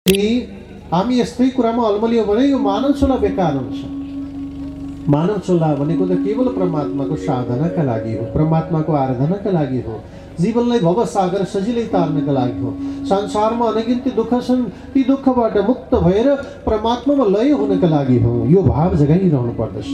हामी यस्तै कुरामा अल्मलियो भने यो मानव चोला बेकार हुन्छ। मानव चोला भनेको त केवल परमात्माको साधनाका लागि हो, परमात्माको आराधनाका लागि हो, जीवनलाई भवसागर सजिलै तार्नका लागि हो। संसारमा अनगिन्ती दुःख छन्, ती दुःखबाट मुक्त भएर परमात्मामा लय हुनका लागि हो। यो भाव जगाइरहनु पर्दछ।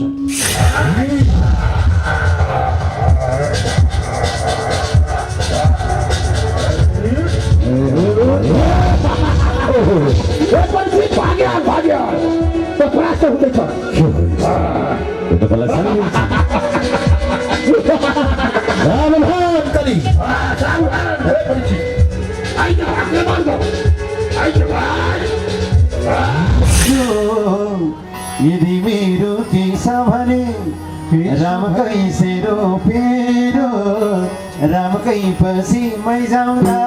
यदि मेरो केस भने रामकै सेरो पेरो रामकै पछि मै जाउँदा।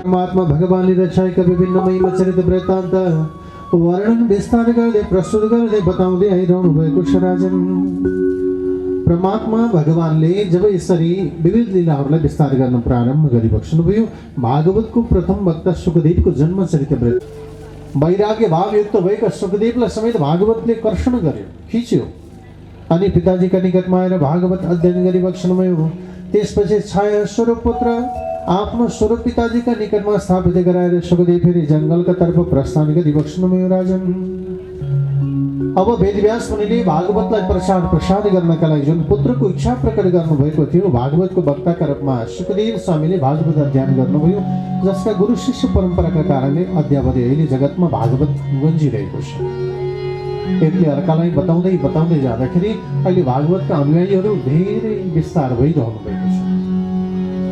परमात्मा भगवानले रचाएका विभिन्न महिमा चरित्र वृत्तान्त वर्णन विस्तार गर्दै प्रस्तुत गर्दै बताउँदै आइरहनु भएको छ राजन। परमात्मा भगवानले जब यसरी विविध लीलाहरूलाई विस्तार गर्न प्रारम्भ गरिबक्सनुभयो, भागवतको प्रथम वक्ता सुखदेवको जन्म चरित्र वृत्त वैराग्य भावयुक्त भएका सुखदेवलाई समेत भागवतले कर्षण गर्यो, खिच्यो अनि पिताजीका निकटमा आएर भागवत अध्ययन गरिबक्सनुभयो। त्यसपछि छाया स्वरूप पुत्र आफ्नो स्वरूप पिताजीका निकटमा स्थापित गराएर सुखदेव फेरि जङ्गलका तर्फ प्रस्थान गरिबक्सनुभयो राजन। अब वेदव्यास मुनिले भागवतलाई प्रसाद गर्नका लागि जुन पुत्रको इच्छा प्रकट गर्नुभएको थियो, भागवतको वक्ताका रूपमा सुखदेव स्वामीले भागवत अध्ययन गर्नुभयो, जसका गुरु शिष्य परम्पराका कारणले अद्यावधि अहिले जगतमा भागवत गुन्जिरहेको छ। एकले अर्कालाई बताउँदै बताउँदै जाँदाखेरि अहिले भागवतका अनुयायीहरू धेरै विस्तार भइरहनु भएको छ।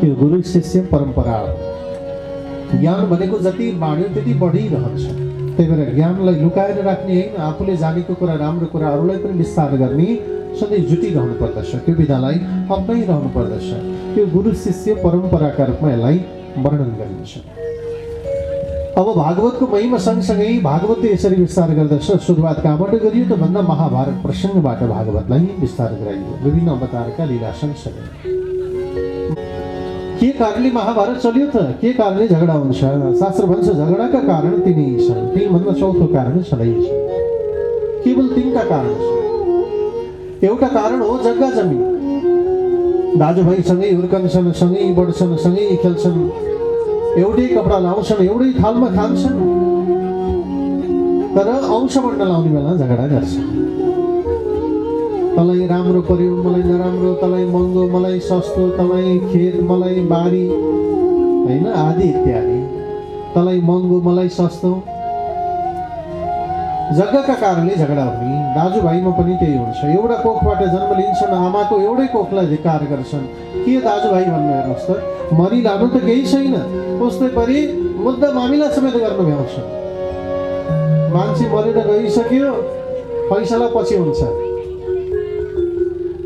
यो गुरु शिष्य परम्परा हो। ज्ञान भनेको जति बाँड्यो त्यति बढिरहन्छ। त्यही भएर ज्ञानलाई लुकाएर राख्ने होइन, आफूले जानेको कुरा राम्रो कुरा अरूलाई पनि विस्तार गर्ने सधैँ जुटिरहनु पर्दछ, त्यो विधालाई अप्नाइरहनु पर्दछ। यो गुरु शिष्य परम्पराका रूपमा यसलाई वर्णन गरिन्छ। अब भागवतको महिमा सँगसँगै भागवतले यसरी विस्तार गर्दछ। सुरुवात कहाँबाट गरियो त भन्दा महाभारत प्रसङ्गबाट भागवतलाई विस्तार गराइयो, विभिन्न अवतारका लीला सँगसँगै। के कारणले महाभारत चल्यो त, के कारणले झगडा हुन्छ? शास्त्र भन्छ झगडाका कारण तिनै छन्, तीनभन्दा चौथो कारण सधैँ छ। केवल तीनटा कारण छ। एउटा कारण हो जग्गा जमिन। दाजुभाइसँगै हुर्कन्छन्, सँगै बढ्छन्, सँगै खेल्छन्, एउटै कपडा लाउँछन्, एउटै थालमा खान्छन्, तर अंश बढ्न लाउने बेला झगडा गर्छन्। तँलाई राम्रो पर्यो, मलाई नराम्रो, तँलाई महँगो, मलाई सस्तो, तँलाई खेत, मलाई बारी, होइन, आदि इत्यादि। तँलाई महँगो, मलाई सस्तो, जग्गाका कारणले झगडा हुने। दाजुभाइमा पनि त्यही हुन्छ। एउटा कोखबाट जन्म लिन्छन्, आमाको एउटै कोखलाई धिक्कार गर्छन्। के दाजुभाइ भन्नु हेर्नुहोस् त, मरिलानु त केही छैन, उस्तै परि मुद्दा मामिला समेत गर्न भ्याउँछ। मान्छे मरेर गइसक्यो, फैसला पछि हुन्छ।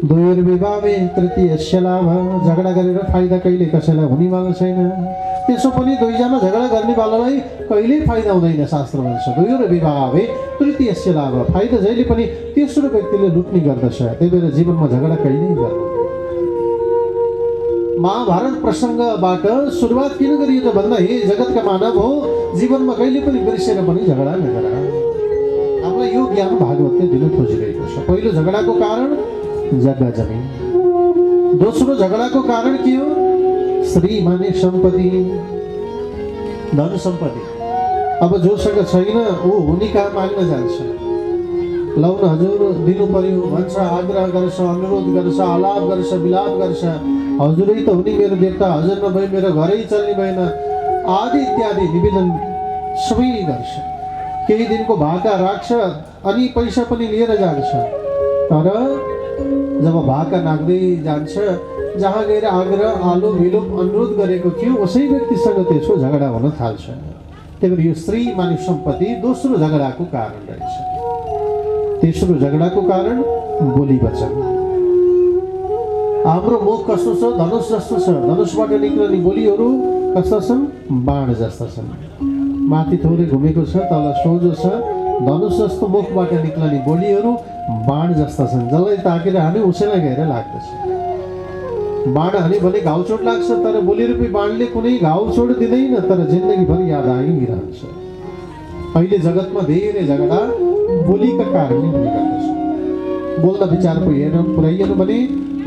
द्वयोर्विवाहे तृतीयस्य लाभ। झगडा गरेर फाइदा कहिले कसैलाई हुनेवाला छैन। त्यसो पनि दुईजना झगडा गर्नेवालालाई कहिल्यै फाइदा हुँदैन। शास्त्र भन्छ द्वयोर्विवाहे तृतीयस्य लाभ। फाइदा जहिले पनि तेस्रो व्यक्तिले लुट्ने गर्दछ। त्यही भएर जीवनमा झगडा कहिल्यै गर्नु। महाभारत प्रसङ्गबाट सुरुवात किन गरियो त भन्दा, हे जगतका मानव हो, जीवनमा कहिले पनि बिर्सेर पनि झगडा नगर। हामीलाई यो ज्ञान भागवतले दिन खोजिरहेको छ। पहिलो झगडाको कारण जग्गा जमिन। दोस्रो झगडाको कारण के हो? श्री माने सम्पत्ति, धन सम्पत्ति। अब जोसँग छैन ऊ हुने कहाँ माग्न जान्छ। लौ न हजुर दिनु पर्यो भन्छ, आग्रह गर्छ, अनुरोध गर्छ, आलाप गर्छ, विलाप गर्छ। हजुरै त हुने मेरो देवता, हजुर नभए मेरो घरै चल्ने भएन, आदि इत्यादि निवेदन सबै गर्छ। केही दिनको भाका राख्छ अनि पैसा पनि लिएर जान्छ। तर जब भाका नाग्दै जान्छ, जहाँ गएर आग्रह आलो मिलो अनुरोध गरेको थियो उसै व्यक्तिसँग त्यसको झगडा हुन थाल्छ। त्यही भएर यो स्त्री मानिस सम्पत्ति दोस्रो झगडाको कारण रहेछ। तेस्रो झगडाको कारण बोली वचन। हाम्रो मुख कस्तो छ? धनुष जस्तो छ। धनुषबाट निक्लने बोलीहरू कस्ता छन्? बाण जस्ता छन्। माथि थोरै घुमेको छ, तल सोझो छ। धनुष जस्तो मुखबाट निक्लने बोलीहरू बाण जस्ता छन्। जसलाई ताकेर हामी उसैलाई गएर लाग्दछ। बाण हाने भने घाउ चोट लाग्छ, तर बोली रूपी बाणले कुनै घाउ चोट दिँदैन, तर जिन्दगीभर याद आइरहन्छ। अहिले जगतमा धेरै झगडा बोलीका कारणले हुने गर्दछ। बोल्दा विचार पुर्याइएन भने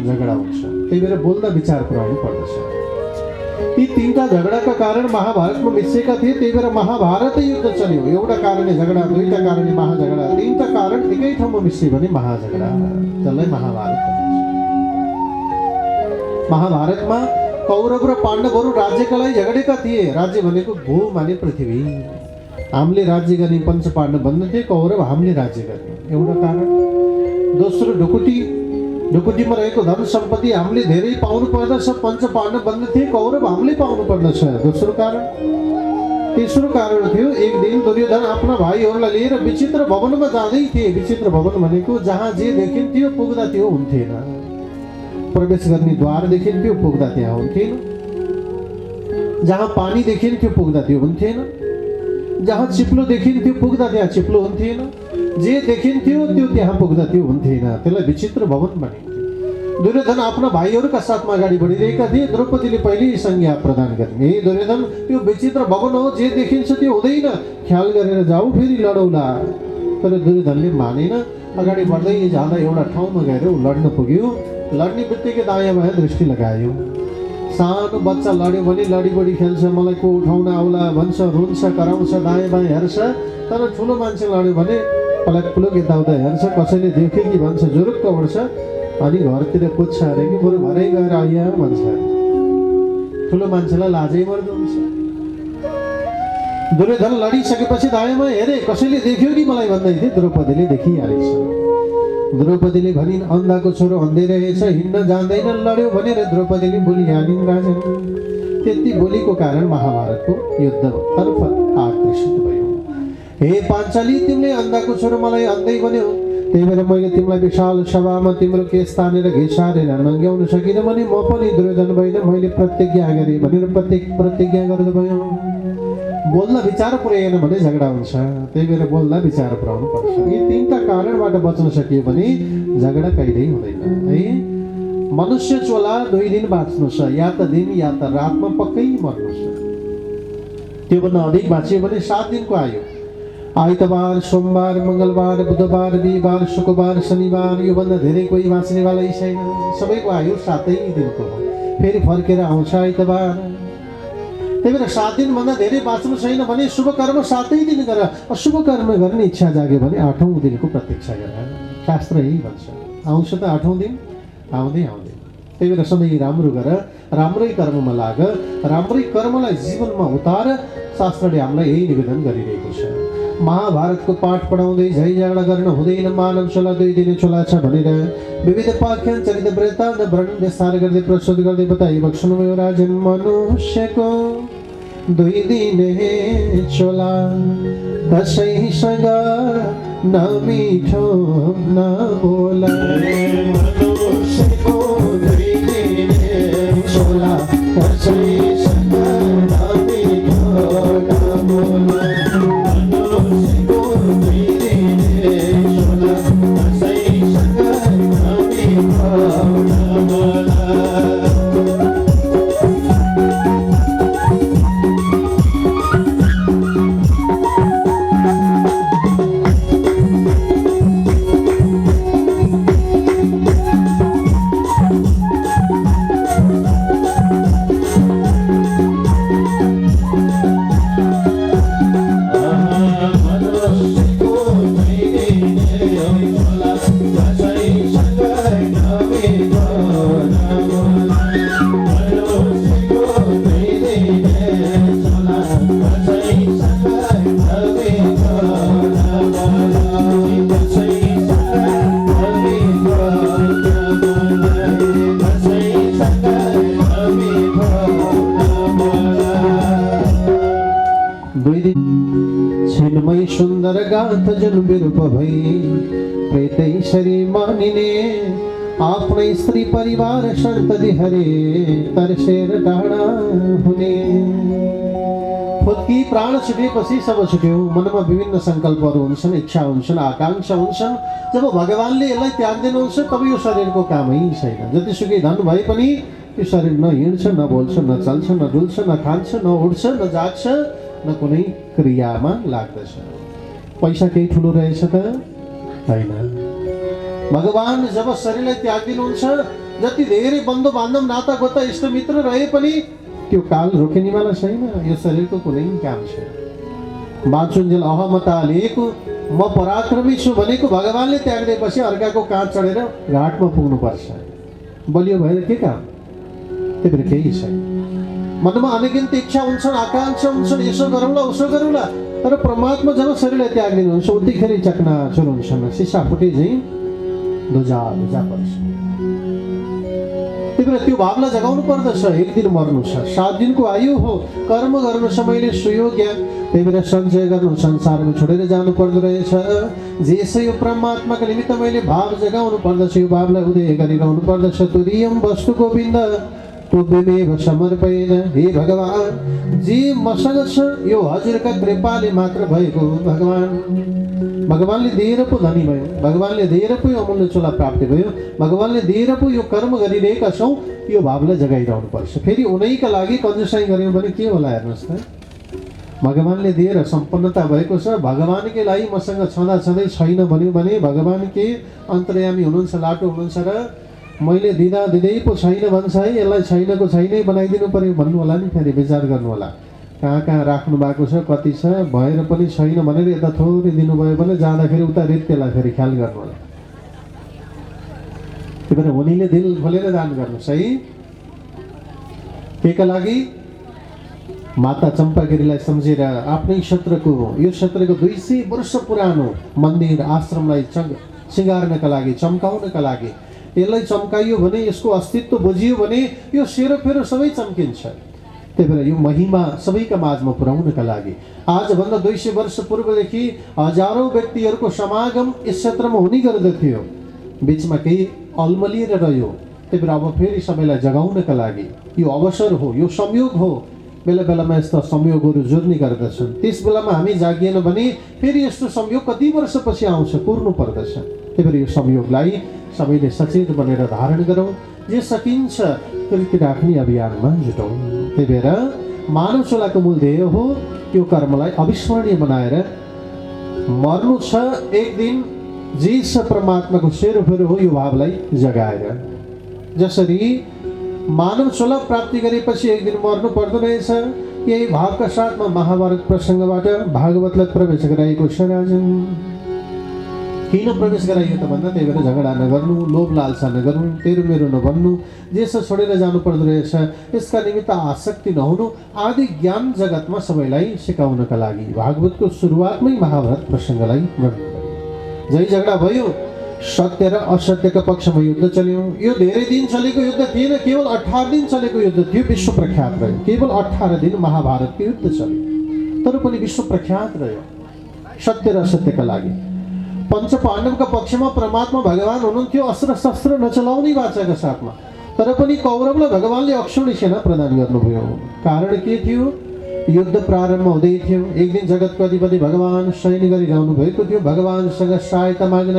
झगडा हुन्छ। त्यही भएर बोल्दा विचार पुर्याउनु पर्दछ। यी तीनटा झगडाका कारण महाभारतमा मिसिएका थिए। त्यही भएर महाभारत युद्ध चल्यो। एउटा कारणले झगडा, दुईटा कारणले महाझगडा, तीनटा कारण एकै ठाउँमा मिसियो भने महाझगडा, जसलाई महाभारत भनिन्छ। महाभारतमा कौरव र पाण्डवहरू राज्यका लागि झगडेका थिए। राज्य भनेको भू माने पृथ्वी। हामीले राज्य गर्ने पञ्च पाण्डव भन्दथे, कौरव हामीले राज्य गर्ने, एउटा कारण। दोस्रो ढुकुटीमा रहेको धन सम्पत्ति हामीले धेरै पाउनु पर्दछ, पञ्च पाण्डव भन्दथे, कौरव हामीले पाउनु पर्दछ, दोस्रो कारण। तेस्रो कारण थियो, एक दिन दुर्योधन आफ्ना भाइहरूलाई लिएर विचित्र भवनमा जाँदै थिए। विचित्र भवन भनेको जहाँ जे देखिन्थ्यो पुग्दा त्यो हुन्थेन। प्रवेश गर्ने द्वार देखिन्थ्यो, पुग्दा त्यहाँ हुन्थेन। जहाँ पानी देखिन्थ्यो पुग्दा त्यो हुन्थेन। जहाँ चिप्लो देखिन्थ्यो पुग्दा त्यहाँ चिप्लो हुन्थेन। जे देखिन्थ्यो त्यो त्यहाँ पुग्दा त्यो हुन्थेन। त्यसलाई विचित्र भवन भनिन्थ्यो। दुर्योधन आफ्ना भाइहरूका साथमा अगाडि बढिरहेका थिए। द्रौपदीले पहिल्यै संज्ञा प्रदान गर्ने, हे दुर्योधन, त्यो विचित्र भवन हो, जे देखिन्छ त्यो हुँदैन, ख्याल गरेर जाऊ, फेरि लडौला। तर दुर्योधनले मानेन। अगाडि बढ्दै जाँदा एउटा ठाउँमा गएर ऊ लड्न पुग्यो। लड्ने बित्तिकै दायाँ बायाँ दृष्टि लगायो। सानो बच्चा लड्यो भने लडी बडी खेल्छ, मलाई को उठाउन आउला भन्छ, रुन्छ, कराउँछ, दायाँ बायाँ हेर्छ। तर ठुलो मान्छे लड्यो भने पलक यताउता हेर्छ, कसैले देख्यो कि भन्छ, जुरुक्क उड्छ, अनि घरतिर पुज्छ अरे कि बरु घरै गएर आइया भन्छ। ठुलो मान्छेलाई लाजै मर्दो हुन्छ। दुर्योधन लडिसकेपछि दायाँमा हेरे, कसैले देख्यो कि मलाई भन्दै थिए। द्रौपदीले देखिहालेछ। द्रौपदीले भनिन्, अन्धाको छोरो अन्धै रहेछ, हिँड्न जान्दैन, लड्यो भनेर द्रौपदीले बोलिहालिन्। राजन त्यति बोलीको कारण महाभारतको युद्धतर्फ आकर्षित भयो। हे पाञ्चाली, तिमीले अन्धाको छोरो मलाई अन्धै भन्यौ, त्यही भएर मैले तिमीलाई विशाल सभामा तिम्रो केस तानेर घिसारेर नङ्ग्याउन सकिनँ भने म पनि दुर्योधन भइन, मैले प्रतिज्ञा गरेँ भनेर प्रतिज्ञा गर्दै भयो। बोल्दा विचार पुर्याएन भने झगडा हुन्छ। त्यही भएर बोल्दा विचार पुर्याउनु पर्छ। यी तीनटा कारणबाट बच्न सकियो भने झगडा कहिल्यै हुँदैन है। मनुष्य चोला 2 दिन बाँच्नु छ, या त दिन या त रातमा पक्कै मर्नु छ। त्योभन्दा अधिक बाँचियो भने 7 दिनको आयो। आइतबार, सोमबार, मङ्गलबार, बुधबार, बिहिबार, शुक्रबार, शनिबार, योभन्दा धेरै कोही बाँच्नेवालै छैन। सबैको आयु 7 दिनको हो। फेरि फर्केर आउँछ आइतबार। त्यही भएर 7 दिनभन्दा धेरै बाँच्नु छैन भने शुभ कर्म 7 दिन गर। अशुभ कर्म गर्ने इच्छा जाग्यो भने 8औं दिनको प्रतीक्षा गर। शास्त्र यही भन्छ। आउँछ त 8औं दिन, आउँदै। त्यही भएर सधैँ राम्रो गर, राम्रै कर्ममा लाग, राम्रै कर्मलाई जीवनमा उतार। शास्त्रले हामीलाई यही निवेदन गरिरहेको छ। महाभारतको पाठ पढाउँदै झै झगडा गर्न हुँदैन, मानव छोला 2 दिने छोला छ भनेर विविध पाख्यान चरित वृत्तान्त वर्णन विस्तार गर्दै प्रस्तुत गर्दै बताइबक्सनुभयो। राजन मनुष्यको 2 दिने छोला कसैसँग नमिठो नबोला। मनुष्यको 2 दिने छोला कसैसँग नमिठो नबोला। नाथ जन विरूप भई प्रेतै शरीर मानिने आफ्नै स्त्री परिवार सन्तति हरे तर्सेर टाढा हुने। खुदकी प्राण छुटेपछि सब छुट्यो। मनमा विभिन्न सङ्कल्पहरू हुन्छन्, इच्छा हुन्छन्, आकाङ्क्षा हुन्छन्। जब भगवानले यसलाई त्याग दिनुहुन्छ तब यो शरीरको कामै छैन। जतिसुकै धन भए पनि यो शरीर न हिँड्छ, न बोल्छ, न चल्छ, न डुल्छ, न खान्छ, न उड्छ, न जाग्छ, न कुनै क्रियामा लाग्दछ। पैसा केही ठुलो रहेछ त होइन। भगवान जब शरीरलाई त्याग दिनुहुन्छ, जति धेरै बन्धु बान्धव नाता गोता इष्टमित्र रहे पनि त्यो काल रोकिनेवाला छैन। यो शरीरको कुनै काम छैन। बाँचुन्जेल अहमता लिएको म पराक्रमी छु भनेको भगवानले त्याग दिएपछि अर्काको काँध चढेर घाटमा पुग्नुपर्छ। बलियो भएर के काम? त्यही भएर केही छैन। मनमा अनगिन्त इच्छा हुन्छन्, आकाङ्क्षा हुन्छन्, यसो गरौँला उसो गरौँला, तर परमात्मा जब शरीरलाई त्याग दिनुहुन्छ उतिखेर चकनाचुर हुन्छन्। सिसा फुटे झैँ धुजा धुजा पर्छ। त्यही भएर त्यो भावलाई जगाउनु पर्दछ। एक दिन मर्नु छ, 7 दिनको आयु हो। कर्म गर्नु समयले सुयोग्य। त्यही भएर सञ्चय गर्नु संसारमा छोडेर जानु पर्दो रहेछ। जेसै यो परमात्माको निमित्त मैले भाव जगाउनु पर्दछ, यो भावलाई उदय गरिरहनु पर्दछ। तुरीयम वस्तु गोविन्द तुभ्यमेव समर्पयेन। हे भगवान, जे मसँग छ यो हजुरका कृपाले मात्र भएको। भगवानले दिएर पो धनी भयो, भगवानले दिएर पो यो अमूल्य चोला प्राप्ति भयो, भगवानले दिएर पो यो कर्म गरिरहेका छौँ। यो भावलाई जगाइरहनु पर्छ। फेरि उनैका लागि कन्जुसाइ गऱ्यौँ भने के होला हेर्नुहोस् त। भगवानले दिएर सम्पन्नता भएको छ, भगवानकै लागि मसँग छँदा छँदै छैन भन्यो भने भगवान के अन्तर्यामी हुनुहुन्छ, लाटो हुनुहुन्छ र मैले दिँदा दिँदै पो छैन भन्छ है, यसलाई छैनको छैनै बनाइदिनु पर्यो भन्नु होला नि। फेरि विचार गर्नु होला, कहाँ कहाँ राख्नु भएको छ, कति छ, भएर पनि छैन भनेर यता थोरै दिनुभयो भने जाँदाखेरि उता रित्तेलाई फेरि ख्याल गर्नु होला। त्यही भएर हुनेले दिल खोलेर दान गर्नुहोस् है। केका लागि? माता चम्पागिरीलाई सम्झेर आफ्नै क्षेत्रको, यो क्षेत्रको 200 वर्ष पुरानो मन्दिर आश्रमलाई सिँगार्नका लागि, चम्काउनका लागि। यसलाई चम्काइयो भने, यसको अस्तित्व बुझियो भने यो सेरोफेरो सबै चम्किन्छ। त्यही भएर यो महिमा सबैका माझमा पुर्याउनका लागि आजभन्दा 200 वर्ष पूर्वदेखि हजारौँ व्यक्तिहरूको समागम यस क्षेत्रमा हुने गर्दथ्यो। बिचमा केही अल्मलिएर रह्यो। त्यही भएर अब फेरि सबैलाई जगाउनका लागि यो अवसर हो, यो संयोग हो। बेला बेलामा यस्ता संयोगहरू जुर्ने गर्दछन्। त्यस बेलामा हामी जागिएन भने फेरि यस्तो संयोग कति वर्षपछि आउँछ, कुर्नु पर्दछ। त्यही भएर यो संयोगलाई सबैले सचेत बनेर धारण गरौँ। जे सकिन्छ कृति राख्ने अभियानमा जुटौँ। त्यही भएर मानव चोलाको मूल ध्येय हो त्यो कर्मलाई अविस्मरणीय बनाएर मर्नु छ। एक दिन जीस परमात्माको सेरोफेरो हो, यो भावलाई जगाएर। जसरी मानव चोला प्राप्ति गरेपछि एक दिन मर्नु पर्दो रहेछ, यही भावका साथमा महाभारत प्रसङ्गबाट भागवतलाई प्रवेश गराएको छ। राजन किन प्रवेश गराइयो त भन्दा त्यही भएर झगडा नगर्नु, लोभ लालसा नगर्नु, तेरो मेरो नभन्नु, जेसो छोडेर जानु पर्दो रहेछ, यसका निमित्त आसक्ति नहुनु आदि ज्ञान जगतमा सबैलाई सिकाउनका लागि भागवतको सुरुवातमै महाभारत प्रसङ्गलाई वर्णन गरियो। जै झगडा भयो, सत्य र असत्यका पक्षमा युद्ध चल्यो। यो धेरै दिन चलेको युद्ध थिएन, केवल 18 दिन चलेको युद्ध थियो। विश्व प्रख्यात रह्यो। केवल 18 दिन महाभारतको युद्ध चल्यो, तर पनि विश्व प्रख्यात रह्यो सत्य र असत्यका लागि। पंच पाण्डवका पक्षमा परमात्मा भगवान हुनुहुन्थ्यो, अस्त्र शस्त्र नचलाउने वाचाका साथमा। तर पनि कौरवलाई भगवानले अक्षौणी सेना प्रदान गर्नुभयो। कारण के थियो? युद्ध प्रारम्भ हुँदै थियो। एक दिन जगतको अधिपति भगवान सैन्य गरिरहनु भएको थियो। भगवानसँग सहायता माग्न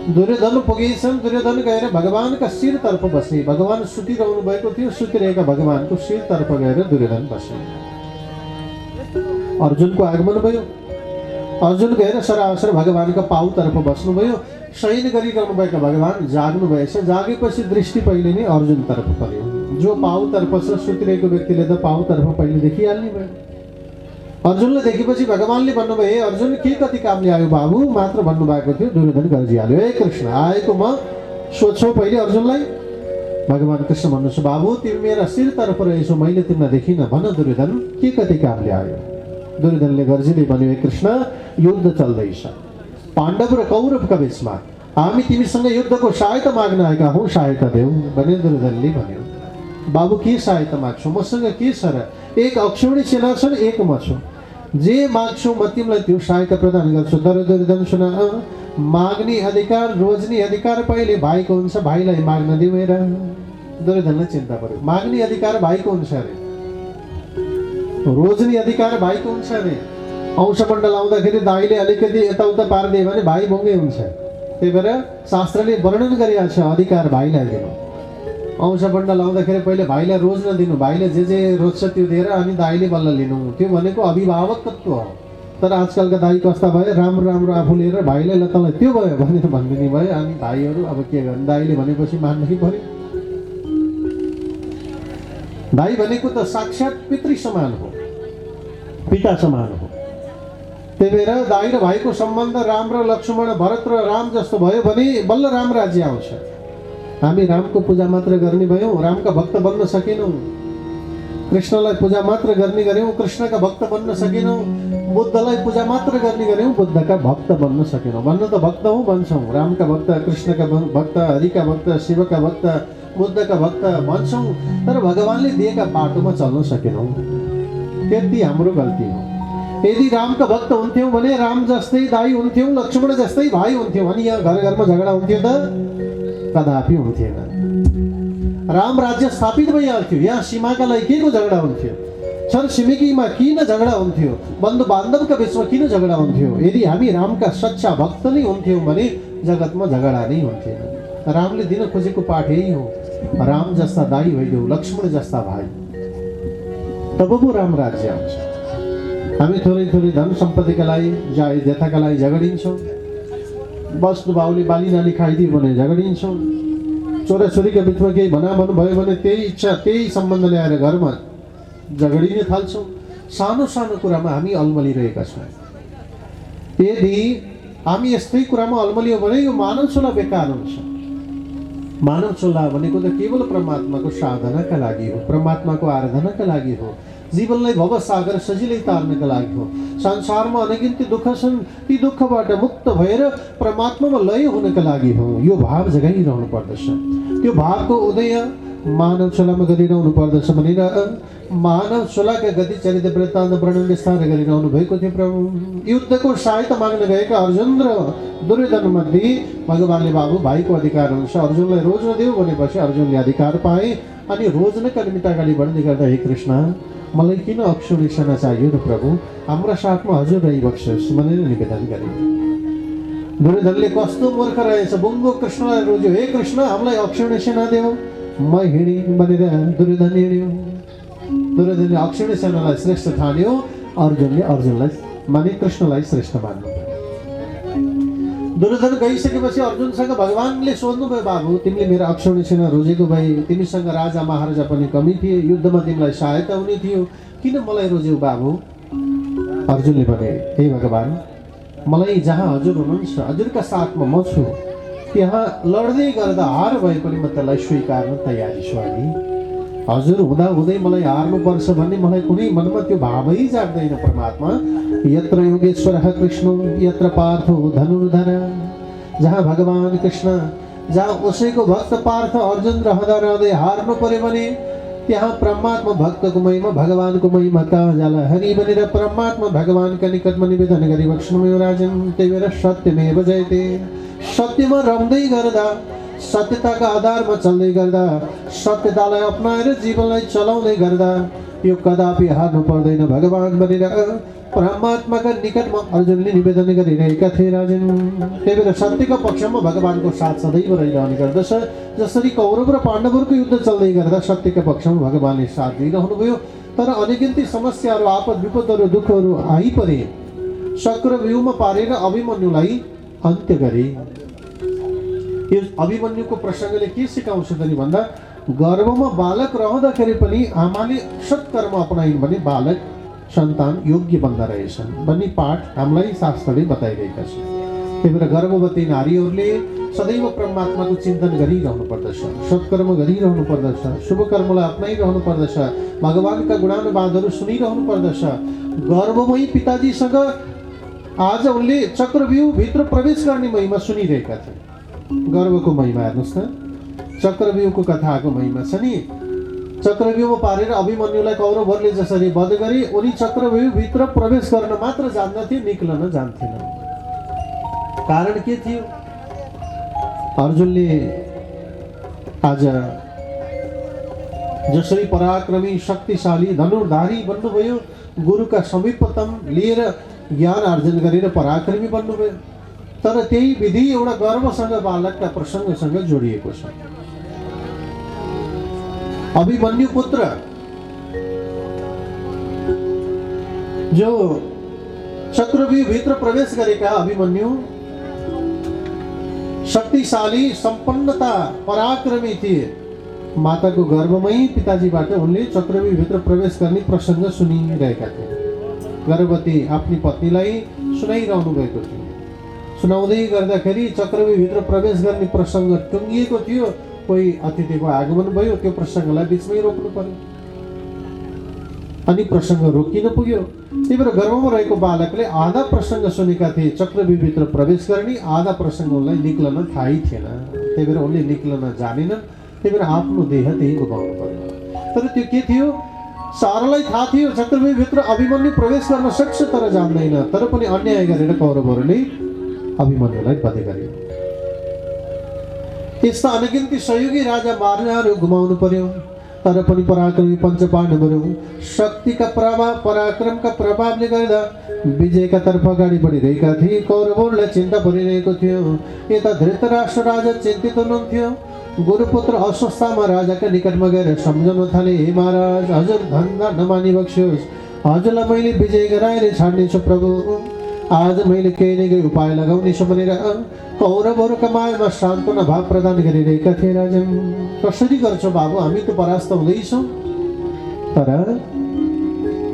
दुर्योधन पुगेछन्। दुर्योधन गएर भगवानका शिरतर्फ बसे। भगवान सुतिरहनु भएको थियो। सुतिरहेका भगवानको शिरतर्फ गएर दुर्योधन बसे। अर्जुनको आगमन भयो। अर्जुन गएर सरासर भगवानका पाउतर्फ बस्नुभयो। सैन्य गरिरहनुभएका भगवान जाग्नु भएछ। जागेपछि दृष्टि पहिले नै अर्जुनतर्फ पर्यो। जो पाउतर्फ छ सुतिरहेको व्यक्तिले त पाउतर्फ पहिले देखिहाल्ने भयो। अर्जुनले देखेपछि भगवानले भन्नुभयो, हे अर्जुन के कति कामले आयो बाबु मात्र भन्नुभएको थियो। दुर्योधन गर्जिहाल्यो, हे कृष्ण आएको म सोध्छौ पहिले अर्जुनलाई। भगवान कृष्ण भन्नुहुन्छ, बाबु तिमी मेरा शिरतर्फ रहेछौ, मैले तिमीलाई देखिनँ, भन दुर्योधन के कति कामले आयो। दुर्योधनले गर्जिँदै भन्यो, हे कृष्ण युद्ध चल्दैछ पाण्डव र कौरवका बीचमा, हामी तिमीसँग युद्धको सहायता माग्न आएका हौँ, सहायता देऊ भने दुर्योधनले भन्यो। बाबु के सहायता माग्छौ? मसँग के छ र? एक अक्षौणी सेना छन्, एक म छु। जे माग्छौ म तिमीलाई त्यो सहायता प्रदान गर्छु। दुर्योधन सुन, माग्ने अधिकार रोज्ने अधिकार पहिले भाइको हुन्छ, भाइलाई माग्न दिऊ हेर। दुर्योधनलाई चिन्ता पर्यो, माग्ने अधिकार भाइको हुन्छ अरे, रोज्ने अधिकार भाइको हुन्छ अरे। अंशमण्डल आउँदाखेरि दाइले अलिकति यताउता पारिदियो भने भाइ भोङ्गे हुन्छ। त्यही भएर शास्त्रले वर्णन गरिरहेको छ अधिकार भाइलाई दिनु। अंशमण्डल आउँदाखेरि पहिले भाइलाई रोज्न दिनु, भाइले जे रोज्छ त्यो दिएर अनि दाइले बल्ल लिनु, त्यो भनेको अभिभावकत्व हो। तर आजकलका दाइ कस्ता भयो, राम्रो राम्रो आफू लिएर भाइलाई ल तँलाई त्यो भयो भनेर भनिदिने भयो। अनि भाइहरू अब के गर्ने, दाइले भनेपछि मान्नै पर्यो। दाइ भनेको त साक्षात पितृ समान हो, पिता समान हो। त्यही भएर दाइ र भाइको सम्बन्ध राम र लक्ष्मण, भरत र राम जस्तो भयो भने बल्ल राम राज्य आउँछ। हामी रामको पूजा मात्र गर्ने भयौँ, रामका भक्त बन्न सकेनौँ। कृष्णलाई पूजा मात्र गर्ने गऱ्यौँ, कृष्णका भक्त बन्न सकेनौँ। बुद्धलाई पूजा मात्र गर्ने गऱ्यौँ, बुद्धका भक्त बन्न सकेनौँ। भन्न त भक्त हौँ भन्छौँ, रामका भक्त, कृष्णका भक्त, हरिका भक्त, शिवका भक्त, बुद्धका भक्त भन्छौँ, तर भगवानले दिएका बाटोमा चल्न सकेनौँ। त्यति हाम्रो गल्ती हो। यदि रामका भक्त हुन्थ्यौँ भने राम जस्तै दाइ हुन्थ्यौँ, लक्ष्मण जस्तै भाइ हुन्थ्यौँ, अनि यहाँ घर घरमा झगडा हुन्थ्यो त? कदापि हुन्थेन। राम राज्य स्थापित भइहाल्थ्यो, यहाँ सीमाका लागि के को झगडा हुन्थ्यो? छर छिमेकीमा किन झगडा हुन्थ्यो? बन्धु बान्धवका बिचमा किन झगडा हुन्थ्यो? यदि हामी रामका सच्चा भक्त नै हुन्थ्यौँ भने जगतमा झगडा नै हुन्थेन। रामले दिन खोजेको पाठ यही हो, राम जस्ता दाइ होइदेऊ, लक्ष्मण जस्ता भाइ, तब पो राम राज्य आउँछ। हामी थोरै थोरै धन सम्पत्तिका लागि, जाय जथाका लागि झगडिन्छौँ। बस्नु बाउले बाली नाली खाइदियो भने झगडिन्छौँ। छोराछोरीका बिचमा केही भनाभन भयो भने त्यही इच्छा, त्यही सम्बन्ध ल्याएर घरमा झगडिन थाल्छौँ। सानो सानो कुरामा हामी अल्मलिरहेका छौँ। यदि हामी यस्तै कुरामा अल्मलियो भने यो मानव चोला बेकार हुन्छ। मानव चोला भनेको त केवल परमात्माको साधनाका लागि हो, परमात्माको आराधनाका लागि हो, जीवनलाई भवसागर सजिलै तार्नका लागि हो। संसारमा अनगिन्ती दुःख छन्, ती दुःखबाट मुक्त भएर परमात्मामा लय हुनका लागि हो। यो भाव जगाइरहनु पर्दछ। त्यो भावको उदय मानव चोलामा गरिरहनु पर्दछ भनेर मानव चोलाका गति चरित वृत्तान्त वर्णन विस्तार गरिरहनु भएको थियो। प्रभु युद्धको सहायता माग्न गएका अर्जुन र दुर्योधन मध्ये भगवानले बाबु भाइको अधिकार हुन्छ, अर्जुनलाई रोज्न देऊ भनेपछि अर्जुनले अधिकार पाए। अनि रोज्नका निमित्त अगाडि बढ्दै गर्दा हे कृष्ण, मलाई किन अक्षौणी सेना चाहियो र प्रभु, हाम्रा साथमा हजुर रहिबक्सोस् भनेर निवेदन गरे। दुर्योधनले कस्तो मूर्ख रहेछ, बुङ्गो कृष्णलाई रोज्यो, हे कृष्ण हामीलाई अक्षौणी सेना देऊ, म हिँडेँ भनेर दुर्योधन हिँड्यो। दुर्योधनले अक्षौणी सेनालाई श्रेष्ठ ठान्यो, अर्जुनले अर्जुनलाई माने कृष्णलाई श्रेष्ठ मान्नु। दुर्योधन गइसकेपछि अर्जुनसँग भगवानले सोध्नुभयो, बाबु तिमीले मेरो अक्षौणी सेना रोजेको भए, तिमीसँग राजा महाराजा पनि कमी थिए, युद्धमा तिमीलाई सहायता हुने थियो, किन मलाई रोज्यौ बाबु? अर्जुनले भने, हे भगवान, मलाई जहाँ हजुर हुनुहुन्छ, हजुरका साथमा म छु, त्यहाँ लड्दै गर्दा हार भए पनि म त्यसलाई स्वीकार्न तयारी छु। अनि हजुर हुँदा हुँदै मलाई हार्नुपर्छ भन्ने मलाई कुनै मनमा त्यो भावै जाग्दैन। परमात्मा यत्र योगेश्वरः कृष्ण यत्र पार्थो धनुर्धर, जहाँ भगवान कृष्ण, जहाँ उसैको भक्त पार्थ अर्जुन रहँदा रहँदै हार्नु पर्यो भने त्यहाँ परमात्मा भक्तको महिमा, भगवानको महिमा कहाँ जाला? हरि भनेर परमात्मा भगवानका निकटमा निवेदन गरी बक्ष्नुभयो राजन। त्यही भएर सत्यमेव जयते, सत्यमा रम्दै गर्दा, सत्यताका आधारमा चल्दै गर्दा, सत्यतालाई अपनाएर जीवनलाई चलाउँदै गर्दा यो कदापि हार्नु पर्दैन भगवान भनेर परमात्माका निकटमा अर्जुनले निवेदन गरिरहेका थिए राजन। त्यही भएर सत्यको पक्षमा भगवानको साथ सदैव रहिरहने गर्दछ। जसरी कौरव र पाण्डवहरूको युद्ध चल्दै गर्दा सत्यका पक्षमा भगवानले साथ दिइरहनुभयो। तर अनेकन्ती समस्याहरू, आपद विपदहरू, दुःखहरू आइपरे, चक्रव्यूहमा पारेर अभिमन्युलाई अन्त्य गरे। यो अभिमन्युको प्रसङ्गले के सिकाउँछ त भन्दा, गर्भमा बालक रहँदाखेरि पनि आमाले सत्कर्म अपनाइन् भने बालक सन्तान योग्य बन्दा रहेछन् भन्ने पाठ हामीलाई शास्त्रले बताइरहेका छन्। त्यही भएर गर्भवती नारीहरूले सदैव परमात्माको चिन्तन गरिरहनु पर्दछ, सत्कर्म गरिरहनु पर्दछ, शुभ कर्मलाई अपनाइरहनु पर्दछ, भगवानका गुणानुवादहरू सुनिरहनु पर्दछ। गर्भमै पिताजीसँग आज उनले चक्रव्यूहभित्र प्रवेश गर्ने महिमा सुनिरहेका थिए। गर्वको महिमा हेर्नुहोस् न, चक्रव्यूहको कथाको महिमा छ नि। चक्रव्यूहमा पारेर अभिमन्युलाई कौरवहरूले जसरी वध गरे उनी चक्रव्यूहभित्र प्रवेश गर्न मात्र जान्दथे, निक्लन जान्थेन। कारण के थियो? अर्जुनले आज जसरी पराक्रमी शक्तिशाली धनुर्धारी बन्नुभयो, गुरुका समीपतम लिएर ज्ञान आर्जन गरेर पराक्रमी बन्नुभयो, तर त्यही विधि एउटा गर्वसँग बालकका प्रसङ्गसँग जोडिएको छ। अभिमन्यु पुत्र जो चक्रव्यूहभित्र प्रवेश गरेका अभिमन्यु शक्तिशाली, सम्पन्नता, पराक्रमी थिए। माताको गर्भमै पिताजीबाट उनले चक्रव्यूहभित्र प्रवेश गर्ने प्रसङ्ग सुनिरहेका थिए। गर्भवती आफ्नी पत्नीलाई सुनाइरहनु भएको थियो। सुनाउँदै गर्दाखेरि चक्रव्यूहभित्र प्रवेश गर्ने प्रसङ्ग टुङ्गिएको थियो। कोही अतिथिको आगमन भयो, त्यो प्रसङ्गलाई बिचमै रोक्नु पर्यो अनि प्रसङ्ग रोकिन पुग्यो। त्यही भएर गर्भमा रहेको बालकले आधा प्रसङ्ग सुनेका थिए चक्रव्यूहभित्र प्रवेश गर्ने, आधा प्रसङ्ग उनलाई निक्लन थाहै थिएन। त्यही भएर उनले निक्लन जानेनन्। त्यही भएर आफ्नो देह त्यही गुमाउनु पर्यो। तर त्यो के थियो? सारालाई थाहा थियो चक्रव्यूहभित्र अभिमन्यु प्रवेश गर्न सक्छ तर जान्दैन। तर पनि अन्याय गरेर कौरवहरूले अभिमन्युलाई वध गरे। यस्ता अनगिन्ती सहयोगी राजा महाराजाहरू गुमाउनु पर्यो। तर पनि पराक्रमी पञ्चपाण्डवहरू शक्तिका प्रभाव, पराक्रमका प्रभावले गर्दा विजयका तर्फ अगाडि बढिरहेका थिए। कौरवहरूलाई चिन्ता परिरहेको थियो। यता धृतराष्ट्र राजा चिन्तित हुनुहुन्थ्यो। गुरुपुत्र अश्वत्थामा राजाका निकटमा गएर सम्झाउन थाले, हे महाराज, हजुर धन्दा नमानी बक्स्योस्, हजुरलाई मैले विजय गराएर छाड्नेछु प्रभु। आज मैले केही न केही उपाय लगाउनेछु भनेर कौरवहरूका मायामा सान्त्वना भाव प्रदान गरिरहेका थिए। राजन, कसरी गर्छौ बाबु, हामी त परास्त हुँदैछौँ, तर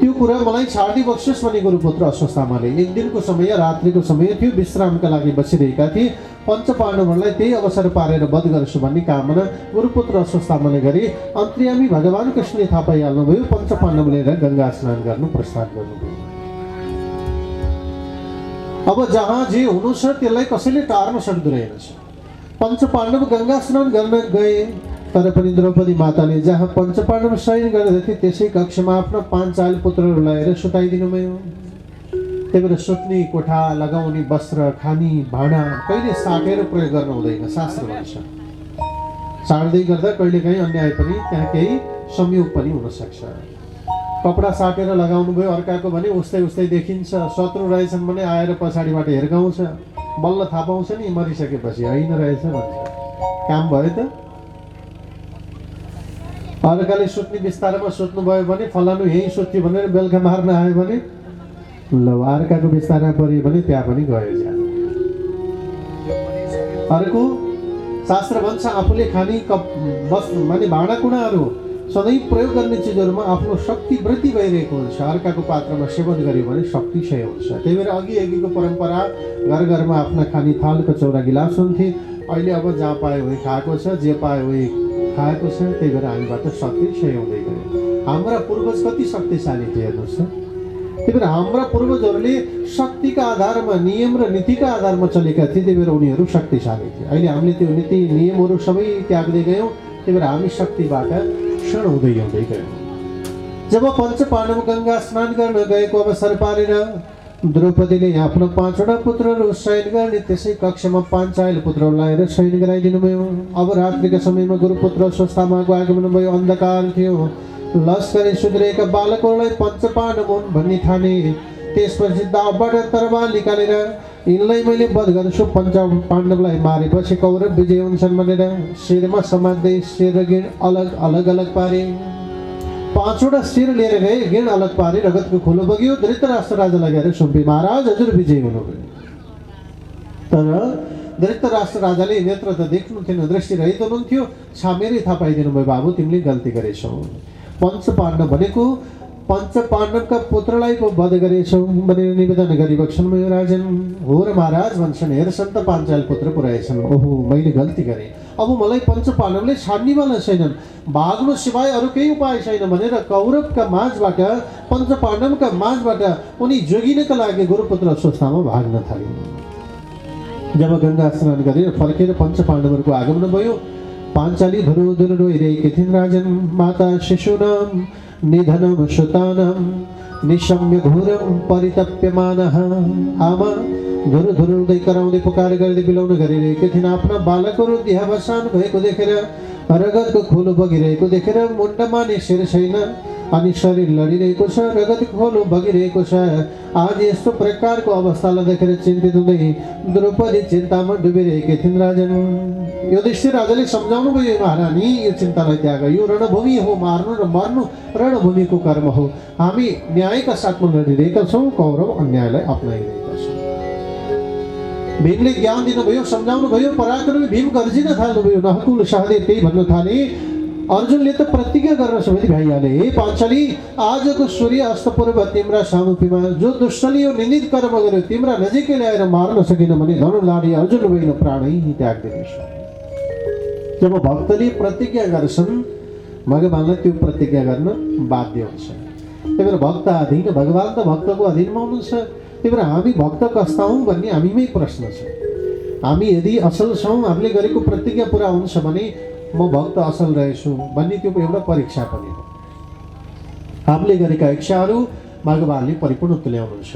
त्यो कुरा मलाई छाडी बक्सोस् भने गुरुपुत्र अश्वत्थामाले। एक दिनको समय, रात्रिको समय थियो, विश्रामका लागि बसिरहेका थिए। पञ्चपाण्डवहरूलाई त्यही अवसर पारेर वध गर्छु भन्ने कामना गुरुपुत्र अश्वत्थामाले गरे। अन्तर्यामी भगवान कृष्णले थाहा पाइहाल्नुभयो। पञ्चपाण्डवले गङ्गा स्नान गर्नु प्रस्ताव गर्नुभयो। अब जहाँ जे हुनु छ त्यसलाई कसैले टार्न सक्दो रहेनछ। पञ्चपाण्डव गङ्गा स्नान गर्न गए, तर पनि द्रौपदी माताले जहाँ पञ्चपाण्डव शयन गर्दथे त्यसै कक्षमा आफ्ना पाञ्चाल पुत्रहरू लगाएर सुताइदिनु भयो। त्यही भएर सुत्ने कोठा, लगाउने वस्त्र, खानी भाँडा कहिले साटेर प्रयोग गर्नु हुँदैन, शास्त्र भन्छ। साट्दै गर्दा कहिलेकाहीँ अन्याय पनि, त्यहाँ केही संयोग पनि हुनसक्छ। कपडा साटेर लगाउनु भयो अर्काको भने उस्तै उस्तै देखिन्छ। शत्रु रहेछन् भने आएर पछाडिबाट हिर्काउँछ, बल्ल थाहा पाउँछ नि मरिसकेपछि होइन रहेछ भन्छ। काम भयो त। अर्काले सुत्ने बिस्तारमा सुत्नुभयो भने फलानु यहीँ सुत्थ्यो भनेर बेलुका मार्न आयो भने ल अर्काको बिस्तारमा पऱ्यो भने त्यहाँ पनि गयो ज्यान। अर्को शास्त्र भन्छ आफूले खाने कप माने भाँडाकुँडाहरू सधैँ प्रयोग गर्ने चिजहरूमा आफ्नो शक्ति वृद्धि भइरहेको हुन्छ। अर्काको पात्रमा सेवन गर्यो भने शक्ति क्षय हुन्छ। त्यही भएर अघिको परम्परा घर घरमा आफ्ना खाने थाल, कचौरा, गिलास हुन्थे। अहिले अब जहाँ पायो उही खाएको छ, जे पायो उही खाएको छ। त्यही भएर हामीबाट शक्ति क्षय हुँदै गयो। हाम्रा पूर्वज कति शक्तिशाली थिए हेर्नुहोस् त। त्यही भएर हाम्रा पूर्वजहरूले शक्तिका आधारमा, नियम र नीतिका आधारमा चलेका थिए। त्यही भएर उनीहरू शक्तिशाली थिए। अहिले हामीले त्यो नीति नियमहरू सबै त्याग्दै गयौँ। त्यही भएर हामी शक्तिबाट क्षण हुँदै गयौँ। जब पञ्चपाण्डव गङ्गा स्नान गर्न गएको अवसर पारेर द्रौपदीले आफ्नो 5वटा पुत्रहरू शयन गर्ने त्यसै कक्षमा पाञ्चाल पुत्रहरू लगाएर शयन गराइदिनु भयो। अब रात्रिका समयमा गुरुपुत्र अश्वत्थामाको आगमन भयो। अन्धकार थियो। लस्करी सुध्रिएका बालकहरूलाई पञ्चपाण्डव हुन् भन्ने ठाने। त्यसपछि दावबाट तरबार निकालेर यिनलाई मैले वध गर्छु, पञ्चपाण्डवलाई मारेपछि कौरव विजय हुन्छन् भनेर शिरमा समात्दै शिर र गिण अलग अलग पारे। 5वटा शिर लिएर गए, गिण अलग पारे, रगतको खोलो बग्यो। धृतराष्ट्र राजालाई गएर सुम्पे, महाराज हजुर विजय हुनुभयो। तर धृतराष्ट्र राजाले नेत्र त देख्नु थिएन, दृष्टि रहित हुनुहुन्थ्यो। छामेरै थाहा पाइदिनु भयो, बाबु तिमीले गल्ती गरेछौ। पञ्चपाण्डव भनेको पञ्चपाण्डवका पुत्रलाई पो वध गरेछौ भनेर निवेदन गरिबक्छन् भयो। राजन हो र महाराज भन्छन्, हेर्छन् त पाञ्चाल पुत्र पो रहेछन्। ओहो मैले गल्ती गरेँ, अब मलाई पञ्चपाण्डवले छाड्नेवाला छैनन्, भाग्नु सिवाय अरू केही उपाय छैन भनेर कौरवका माझबाट, पञ्चपाण्डवका माझबाट उनी जोगिनका लागि गुरुपुत्र अश्वत्थामा भाग्न थाले। जब गङ्गा स्नान गरेर फर्केर पञ्चपाण्डवहरूको आगमन भयो, पाञ्चाली धुरो धुरो रोइरहेकी थिइन् राजन। माता शिशूनां निधनं सुतानां निशम्य घोरं परितप्यमानः। आमा धुरो धुरो रुँदै कराउँदै पुकार गर्दै बिलाउन गरिरहेकी थिइन्। आफ्ना बालकहरू देहावसान भएको देखेर, रगतको खोलो बगिरहेको देखेर मुण्डमा नि शिर छैन अनि शरीर लडिरहेको छ, रगतको खोलो बगिरहेको छ। आज यस्तो प्रकारको अवस्थालाई देखेर चिन्तित हुँदै द्रौपदी चिन्तामा डुबिरहेकी थिइन् राजन। युधिष्ठिर राजाले सम्झाउनु भयो, महारानी यो चिन्तालाई त्याग, यो रणभूमि हो, मार्नु र मर्नु रणभूमिको कर्म हो। हामी न्यायका साथमा लडिरहेका छौँ, कौरव अन्यायलाई अपनाइरहेका छौँ। भीमले ज्ञान दिनुभयो, सम्झाउनु भयो। पराक्रमी भीम गर्जिन थाल्नुभयो। नकुल सहदेव त्यही भन्न थाले। अर्जुनले त प्रतिज्ञा गर्न समेत भ्याइहाले, हे पाञ्चाली, आजको सूर्य अस्त पूर्व तिम्रा सामुपीमा जो दुष्टले यो निन्दित कर्म गर्यो तिम्रा नजिकै ल्याएर मार्न सकिन भने धनुर्धारी अर्जुन होइन प्राणै त्याग दिनेछु। जब भक्तले प्रतिज्ञा गर्छन् भगवानलाई त्यो प्रतिज्ञा गर्न बाध्य हुन्छ। त्यही भएर भक्त अधीन, भगवान त भक्तको अधीनमा हुनुहुन्छ। त्यही भएर हामी भक्त कस्ता हौँ भन्ने हामीमै प्रश्न छ। हामी यदि असल छौँ, हामीले गरेको प्रतिज्ञा पुरा हुन्छ भने म भक्त असल रहेछु भन्ने त्यो एउटा परीक्षा पनि हो। हामीले गरेका इच्छाहरू भगवानले परिपूर्ण तुल्याउनुहुन्छ।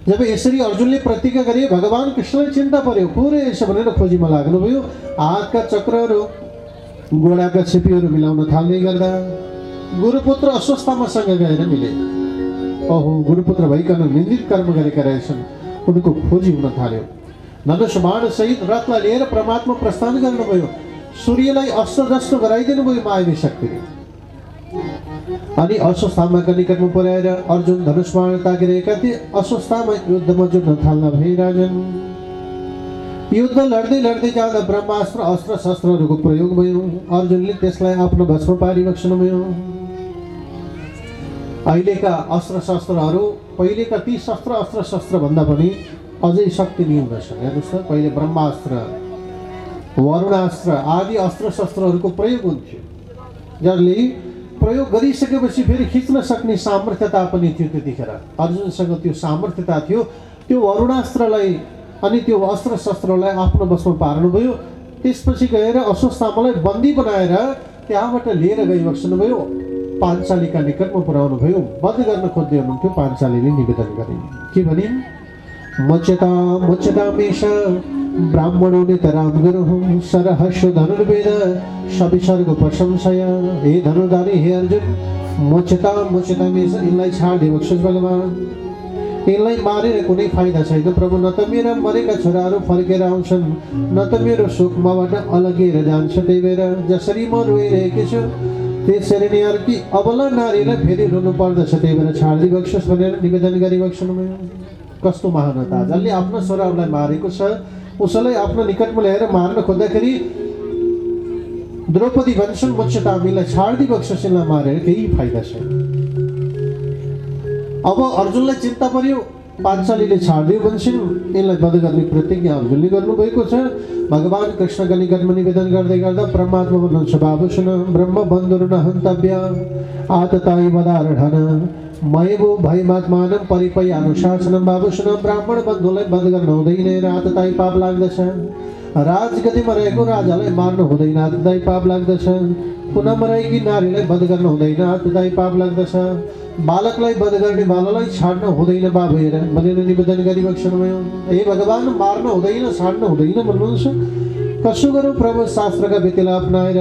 जब यसरी अर्जुनले प्रतिज्ञा गरे, भगवान कृष्णलाई चिन्ता पर्यो, को रहेछ भनेर खोजीमा लाग्नुभयो। हातका चक्रहरू घोडाका छिपीहरू मिलाउन थाल्दै गर्दा गुरुपुत्र अश्वत्थामासँग गएर मिले। ओहो, गुरुपुत्र भइकन निन्दित कर्म गरेका रहेछन्, उनको खोजी हुन थाल्यो। धनुष बाण सहित रथलाई लिएर परमात्मा प्रस्थान गर्नुभयो। सूर्यलाई अस्त्र जस्तो गराइदिनु भयो मायावी शक्तिले। अनि अश्वत्थामाका निकटमा पुर्याएर अर्जुन धनुष बाण ताकिरहेका थिए। अश्वत्थामा युद्धमा जुट्न थाल्न भए राजन। युद्ध लड्दै लड्दै जाँदा ब्रह्मास्त्र अस्त्र शस्त्रहरूको प्रयोग भयो। अर्जुनले त्यसलाई आफ्नो भस्म पारिबक्सनु भयो। अहिलेका अस्त्र शस्त्रहरू पहिलेका ती अस्त्र शस्त्र भन्दा पनि अझै शक्तिहीन हुँदछन्। हेर्नुहोस् त, पहिले ब्रह्मास्त्र, वरुणास्त्र आदि अस्त्र शस्त्रहरूको प्रयोग हुन्थ्यो, जसले प्रयोग गरिसकेपछि फेरि खिच्न सक्ने सामर्थ्यता पनि थियो। त्यतिखेर अर्जुनसँग त्यो सामर्थ्यता थियो। त्यो वरुणास्त्रलाई अनि त्यो अस्त्र शस्त्रलाई आफ्नो वशमा पार्नुभयो। त्यसपछि गएर अश्वत्थामालाई बन्दी बनाएर त्यहाँबाट लिएर गइबक्सनुभयो। पाञ्चालीका निकटमा पुर्याउनु भयो। वध गर्न खोज्दै हुनुहुन्थ्यो। पाञ्चालीले निवेदन गरे, के भनिन्? मुच्यता मुच्यतामेष ब्राह्मणो नितरां गुरुः सरहर्ष धनुर्वेद सविसर्ग प्रशंसया। हे धनुर्धारी, हे अर्जुन, मुच्यता मुच्यतामेष, यिनलाई छाडिदिनुहोस् भगवान। यिनलाई मारेर कुनै फाइदा छैन प्रभु। न त मेरा मरेका छोराहरू फर्केर आउँछन्, न त मेरो शोक मबाट अलगिएर जान्छ। त्यही भएर जसरी म रोइरहेकी छु त्यसरी नै अर्की अबला नारीलाई फेरि रुनु पर्दछ। त्यही भएर छाडिदिनुहोस् भनेर निवेदन गरिबक्सनुभयो। कस्तो महानता! जसले आफ्नो छोराहरूलाई मारेको छ उसलाई आफ्नो निकटमा ल्याएर मार्न खोज्दाखेरि द्रौपदी भन्छन्, मुच्यता, हामीलाई छाडिदिनुहोस्, यसलाई मारेर केही फाइदा छैन। अब अर्जुनलाई चिन्ता पर्यो। पाञ्चालीले छाडिदियो भन्छन्। यसलाई वध गर्ने प्रतिज्ञा अर्जुनले गर्नुभएको छ। भगवान कृष्णका निकटमा निवेदन गर्दै गर्दा परमात्मा भन्नुहुन्छ, बाबु सुन, ब्रह्म बन्धुर न हन्तव्य आतताई वदारढन मयबो भयमात्मानं परिपय अनुशासनं। बाबु सुन, ब्राह्मण बन्धुलाई वध गर्न हुँदैन, आतताई पाप लाग्दछ। राजगतिमा रहेको राजालाई मार्न हुँदैन, आतताई पाप लाग्दछ। पुनः रहेकी नारीलाई वध गर्न हुँदैन, आतताई पाप लाग्दछ। बालकलाई वध गर्ने बालकलाई छाड्न हुँदैन बाबु हेर भनेर निवेदन गरिबक्सनुभयो। हे भगवान, मार्न हुँदैन, छाड्न हुँदैन भन्नुहुन्छ। कसो गरौँ प्रभु? शास्त्रका विधिलाई अपनाएर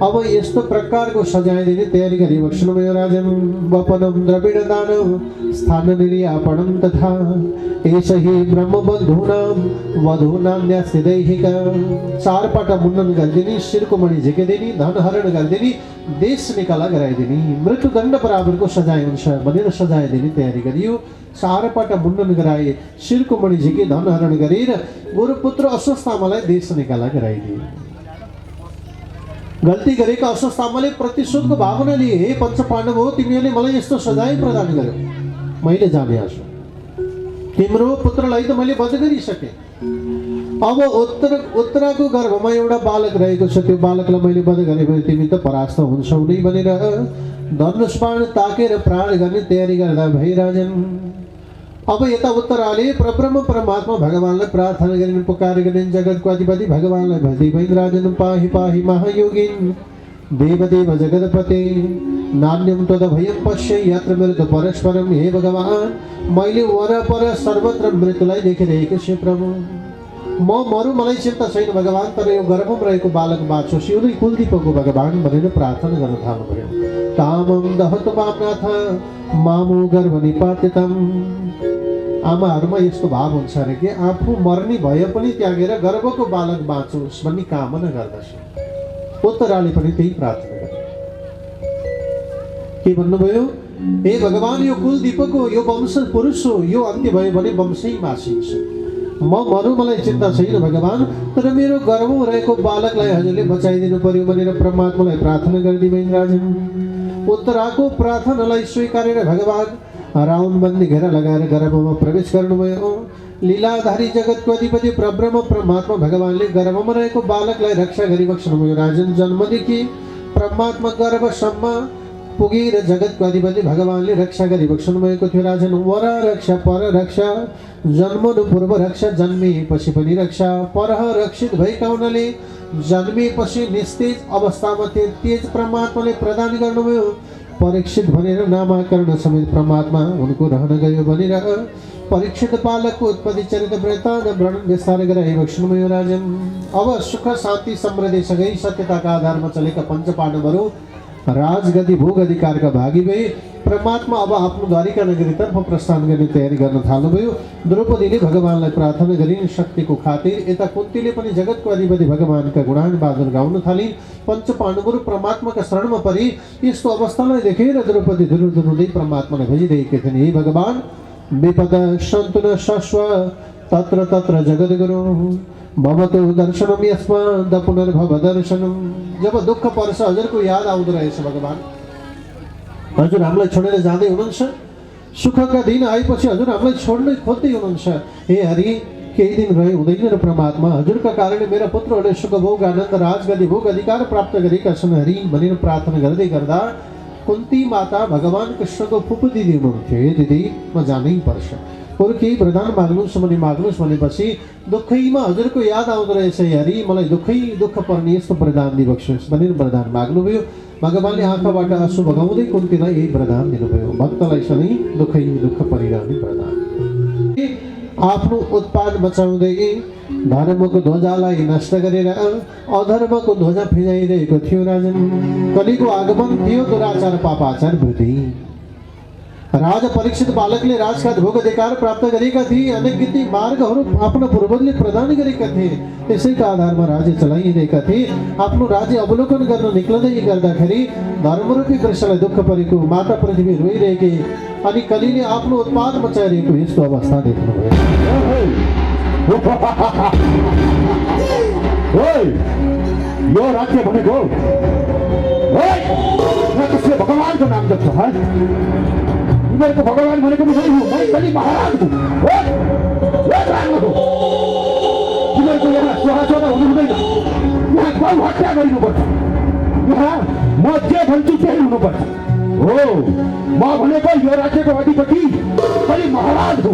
अब यस्तो प्रकारको सजाय दिने तयारी गरिबक्सनुभयो राजन। वपनं द्रविड दानव स्थान निर्यापणं तथा एषहि ब्रह्मबन्धूनां वधूनां न्यास्यदैहिका। चारपल्ट मुण्डन गरिदिने, शिरको मणि झिकिदिने, धन हरण गरिदिने, देश निकाला गराइदिने, मृत्युदण्ड बराबरको सजाय हुन्छ भनेर सजाय दिने तयारी गरियो। चारपल्ट मुण्डन गराए, शिरको मणि झिके, धन हरण गरेर गुरुपुत्र अश्वत्थामालाई देश निकाला गराइदिए। गल्ती गरेका अश्वत्थामाले प्रतिशोधको भावना लिए, हे पञ्च पाण्डव हो, तिमीहरूले मलाई यस्तो सजाय प्रदान गर्यो, मैले जाने छु। तिम्रो पुत्रलाई त मैले वध गरिसके। अब उत्तराको गर्भमा एउटा बालक रहेको छ, त्यो बालकलाई मैले वध गरेँ भने तिमी त परास्त हुन्छौ नै भनेर धनुष बाण ताकेर प्राण गर्ने तयारी गर्दा भए राजन। अब यता उत्तराले परब्रह्म परमात्मा भगवानलाई प्रार्थना गरिन् पुकार गरिन् जगतको अधिपति भगवानलाई भजै वैन्द्राजन पाहि पाहि महायोगिन देवदेव जगतपते नान्यम तदभयं पश्य यत्र मृत्यु परस्परम हे भगवान मैले वरपर सर्वत्र मृत्युलाई देखिरहेको छु प्रभु म मरु मलाई चिन्ता छैन भगवान तर यो गर्भमा रहेको बालक बाँचोस् यो नै कुलदीपको भगवान भनेर प्रार्थना गर्न थाल्नुभयो कामं दहतु मामनाथ मामु गर्भ निपातितम आमाहरूमा यस्तो भाव हुन्छ अरे कि आफू मर्ने भए पनि त्यागेर गर्भको बालक बाँचोस् भन्ने कामना गर्दछ उत्तराले पनि त्यही प्रार्थना गरे के भन्नुभयो हे भगवान यो कुलदीपक हो यो वंश पुरुष हो यो अन्त्य भयो भने वंशै मासिन्छ म मरु मलाई चिन्ता छैन भगवान तर मेरो गर्भमा रहेको बालकलाई हजुरले बचाइदिनु पर्यो भनेर परमात्मालाई प्रार्थना गरिदिनु राजन उत्तराको प्रार्थनालाई स्वीकारेर भगवान राउन बन्दी घेरा लगाएर गर्भमा प्रवेश गर्नुभयो लीलाधारी जगतको अधिपति परब्रह्म परमात्मा भगवानले गर्भमा रहेको बालकलाई रक्षा गरिबक्सनुभयो राजन जन्मदेखि परमात्मा गर्भसम्म पुगेर जगतको अधिपति भगवानले रक्षा गरिबक्सनु भएको थियो राजन वर रक्षा पर रक्षा जन्मनु पूर्व रक्षा जन्मिएपछि पनि रक्षा परह रक्षित भएका हुनाले जन्मिएपछि निस्तेज अवस्थामा तेज परमात्माले प्रदान गर्नुभयो परीक्षित भनेर नामाकरण समेत परमात्मा उनको रहन गयो भनेर परीक्षित बालकको उत्पत्ति चरित्र वृत्तान्त वर्णन विस्तार गराइबक्सनुभयो राजन अब सुख शान्ति समृद्धि सँगै सत्यताका आधारमा चलेका पञ्चपाण्डवहरू राजगद्दी भोग अधिकारका भागी भए परमात्मा अब आफ्नो द्वारिका नगरीतर्फ प्रस्थान गर्ने तयारी गर्न थाल्नुभयो द्रौपदीले भगवानलाई प्रार्थना गरिन् शक्तिको खातिर यता कुन्तीले पनि जगतको अधिपति भगवानका गुणान वादन गाउन थालिन् पञ्चपाण्डवहरू परमात्माका शरणमा परि यस्तो अवस्थालाई देखेर द्रौपदी दुरुदै परमात्मालाई भजिरहेका थिइन् हे भगवान विपद सन्तु न शश्व तत्र तत्र जगद्गुरु भवतु दर्शनम यस्मात् पुनर्भव दर्शनम जब दुःख पर्छ हजुरको याद आउँदो रहेछ भगवान हजुर हामीलाई छोडेर जाँदै हुनुहुन्छ सुखका दिन आएपछि हजुर हामीलाई छोड्नै खोज्दै हुनुहुन्छ हे हरि केही दिन रहे हुँदैन र परमात्मा हजुरका कारणले मेरा पुत्रहरूले सुख भोग आनन्द राजगद्दी भोग अधिकार प्राप्त गरेका छन् हरि भनेर प्रार्थना गर्दै गर्दा कुन्ती माता भगवान कृष्णको फुपू दिदी हुनुहुन्थ्यो हे दिदी म जानै पर्छ अरू केही वरदान माग्नुहोस् भने माग्नुहोस् भनेपछि दुःखैमा हजुरको याद आउँदो रहेछ हरि मलाई दुःख पर्ने यस्तो वरदान दिबक्सोस् भनेर वरदान माग्नुभयो भगवानले आँखाबाट आँसु बगाउँदै कुन्तीलाई यही वरदान दिनुभयो भक्तलाई सधैँ दुःख परिरहने वरदान आफ्नो उत्पाद बचाउँदै धर्मको ध्वजालाई नष्ट गरेर अधर्मको ध्वजा फिजाइरहेको थियो राजन कलिको आगमन थियो दुराचार पापाचार वृद्धि राजा परीक्षित बालकले राजका भोग अधिकार प्राप्त गरेका थिए अनेक गति मार्गहरू आफ्नो पूर्वजले प्रदान गरेका थिए त्यसैका आधारमा राज्य चलाइरहेका थिए आफ्नो राज्य अवलोकन गर्न निक्लदै गर्दाखेरि धर्मरूपी कृष्णलाई दुःख परेको माता पृथ्वी रोइरहेकी अनि कलिले आफ्नो उत्पाद मचाइरहेको यस्तो अवस्था देख्नुभयो यो राज्य भनेको भगवानको नाम जप्छ तिमीहरूको भगवान भनेको मै कलि महाराज तिमीहरूको यहाँ छोरा हुनु हुँदैन यहाँ गौ हत्या गरिनुपर्छ यहाँ म जे भन्छु त्यही हुनुपर्छ हो म भनेको यो राज्यको अधिपति कलि महाराज हो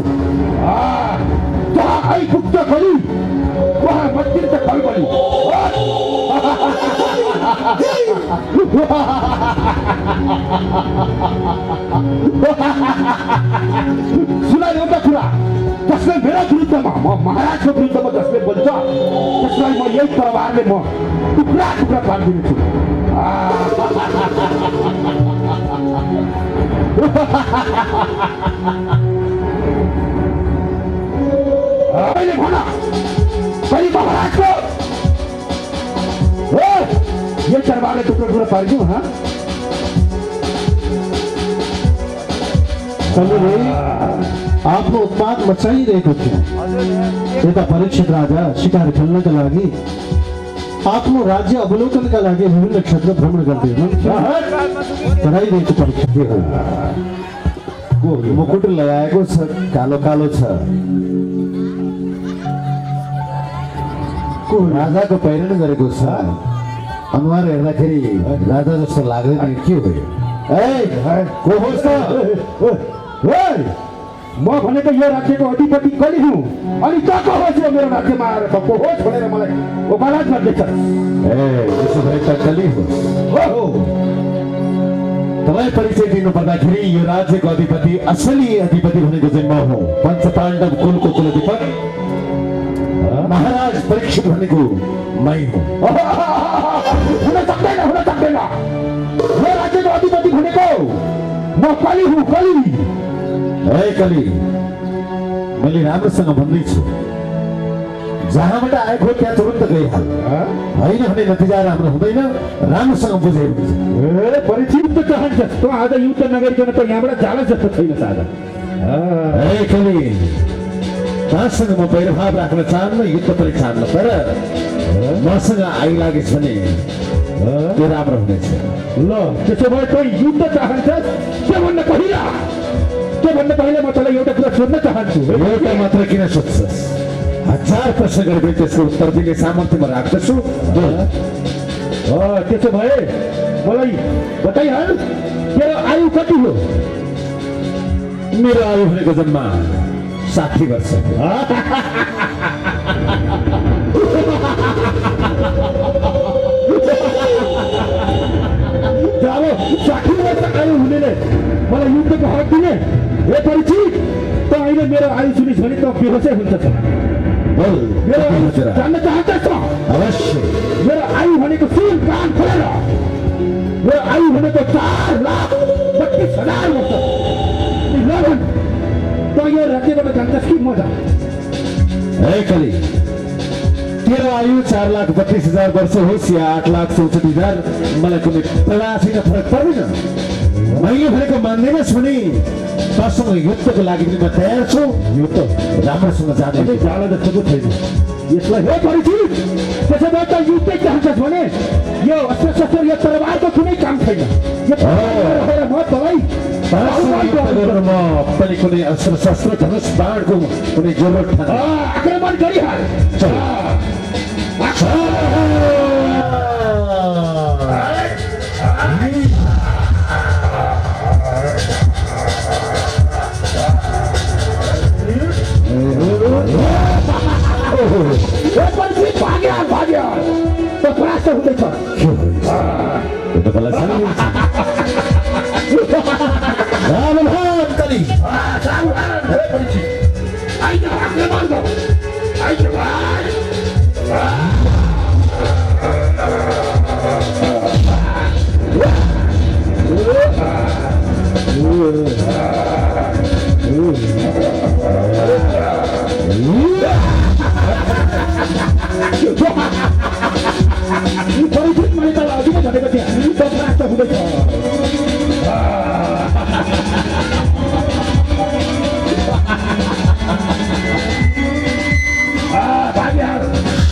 जहाँ आइपुग्छ कलि वहाँ मचिन्छ खलबली सुना एउटा कुरा जसले मेरो विरुद्धमा म महाराजको विरुद्धमा जसले बोल्छ त्यसलाई म यही तरवारले म टुक्रा टुक्रा पारिदिनेछु अहिले भन कहिले महाराजको यो तरवारले टुक्रा टुक्रा पारिदिउँ आफ्नो उत्पाद मचाइरहेको थियो यता परीक्षित राजा शिकार खेल्नका लागि आफ्नो राज्य अवलोकनका लागि विभिन्न क्षेत्र भ्रमण गर्दै हुनुहुन्थ्यो परीक्षित मुकुट लगाएको छ कालो कालो छ राजाको पहिरन गरेको छ अनुहार हेर्दाखेरि राजा जस्तो लाग्दैन के भयो म भनेको यो राज्यको अधिपति कलि हुँ अनि त को होस् यो मेरो राज्यमा आएर त को होस् भनेर मलाई वकालत गर्दैछ उसो भए त कलि हो तपाईँ परिचय दिनु पर्दाखेरि यो राज्यको अधिपति असली अधिपति भनेको चाहिँ म हुँ पञ्चपाण्डव कुलको कुलधिपति महाराज परीक्षित भनेको मै हुँ हुन सक्दैन यो राज्यको अधिपति भनेको म कलि हुँ कलि ए कलि मैले राम्रोसँग भन्दैछु जहाँबाट आएको त्यहाँ तुरन्त गइहाल होइन भने नतिजा राम्रो हुँदैन राम्रोसँग बुझे ए परिचित त चाहन्छ त आज युद्ध नगरिकन त यहाँबाट जाला जस्तो छैन सादा ए कलि तासँग म वैरभाव राख्न चाहन्न युद्ध पनि चाहन्न तर मसँग आइलागेछ भने त्यो राम्रो हुनेछ ल त्यसो भए तँ युद्ध चाहन्छस् त्योभन्दा पहिला म तँलाई एउटा कुरा सोध्न चाहन्छु एउटा मात्र किन सोध्छस् 1000 प्रश्न गरे पनि त्यसको उत्तर दिने सामर्थ्य म राख्दछु त्यसो भए मलाई बताइहाल तेरो आयु कति हो मेरो आयु भनेको जम्मा 60 वर्ष अब 60 वर्ष आयु हुनेले मलाई युद्धको हक दिने ए परिचित त अहिले मेरो आयु सुनिस् भने त बेहोसै हुन्छ मेरो आयु जान्न चाहन्छस् त अवश्य मेरो आयु भनेको सुन कान खोलेर मेरो आयु भनेको 4,32,000 वर्ष त यो राज्यबाट जान्छस् कि म जाऊँ ए कलि तेरो आयु 4,32,000 वर्ष होस् या 8,64,000 मलाई कुनै प्रवासीमा फरक पर्दैन मैले भनेको मान्दैनस् भने तसँग युद्धको लागि पनि म तयार छु युद्ध राम्रोसँग जाँदै जाला जस्तो छैन यसलाई हे परिचित त्यसो भए त युद्धै चाहन्छस् भने यो अस्त्र शस्त्र यो तरबारको कुनै काम छैन म तँलाई म पनि कुनै अस्त्र शस्त्र धनुष बाणको कुनै जरुरत छैन आक्रमण गरिहाल भाग्य त परास्त हुँदैछ परिचित मैले त अघि नै भनेको थिएँ त परास्त हुँदैछ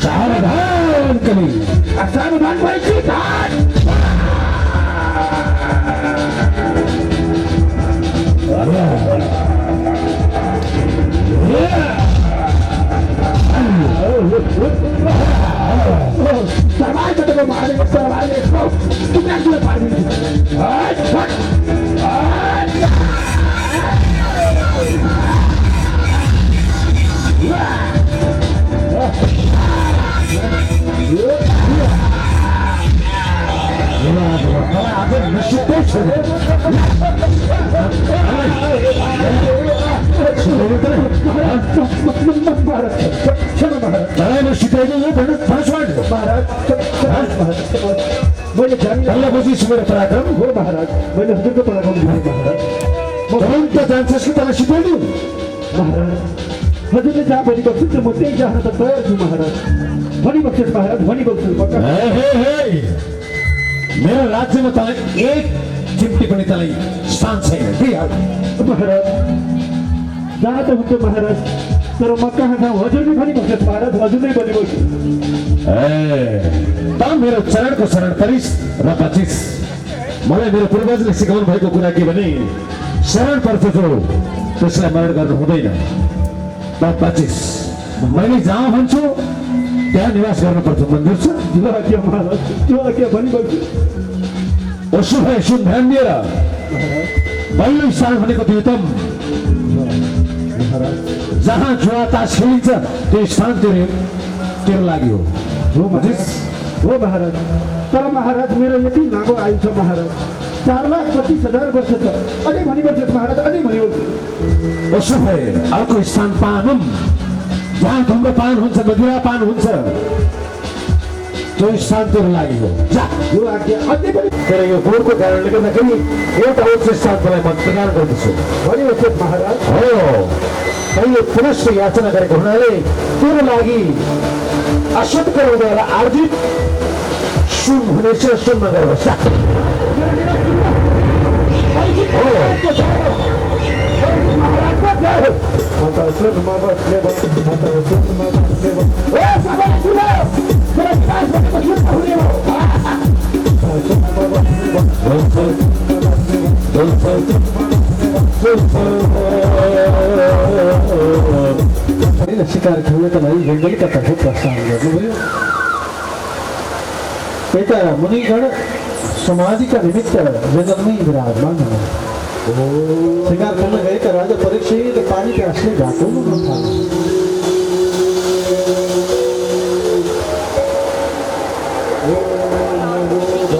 सावधान कलि सावधान परिचित सरवाई कतको मारेको सरवाई यसको टुक्राटुक्रा पारिदिन्छु मैले मेरो पराक्रम हो महाराज मैले हजुरको पराक्रम देखेँ महाराज त जान्छस् कि तँलाई सिकाइदिउँ महाराज हजुरले जहाँ भनिबक्छु म त्यही जान त तयार छु महाराज भनिबक्छु महाराज भनिबक्छु मेरो राज्यमा तँलाई एक चिम्टी पनि तँलाई स्थान छैन महाराज जहाँ त हुन्छ महाराज तर म कहाँ जाउँ हजुरले भनिबक्छु महाराज हजुरले भनिबक्छु त मेरो चरणको शरण परिस् र बचिस् मलाई मेरो पूर्वजले सिकाउनु भएको कुरा के भने शरण पर्छ जो त्यसलाई मरण गर्नु हुँदैन त बचिस् मैले जहाँ भन्छु त्यहाँ निवास गर्नुपर्छ मन्दिर छ महाराज त्यो के भनिबक्छु उसो भए सुन ध्यान दिएर पहिलो स्थान भनेको द्वितम महाराज जहाँ जुवा तास खेलिन्छ त्यो स्थान तेरो लागि हो। हो महाराज, हो महाराज। तर महाराज मेरो यति लामो आयु छ महाराज, 4,25,000 वर्ष छ। अझै भनिबस्नुहोस् महाराज, अझै भनिबस्नुहोस्। उसो भए अर्को स्थान पानौँ जहाँ धुम्रपान हुन्छ, मदिरापान हुन्छ, त्यो स्थान तेरो लागि हो। जा, यो आज्ञा अझै पनि तर यो गोरको कारणले गर्दाखेरि एउटा उच्च स्थानलाई म प्रदान गर्दछु। भनिबस्नुहोस् महाराज। हो, मैले पुनश्च याचना गरेको हुनाले तेरो लागि अशुद्ध गराउँदा आर्जित सुन हुनेछ, सुनमा गर्नुहोस्। शिकार खेल्नका लागि जङ्गलका तर्फ प्रस्थान गर्नुभयो। यता मुनिगण समाधिका निमित्त जङ्गलमै विराजमान हुनुहुन्छ। शिकार खेल्न गएका राजा परीक्षित पानी प्यासले घाटो हुन थाले।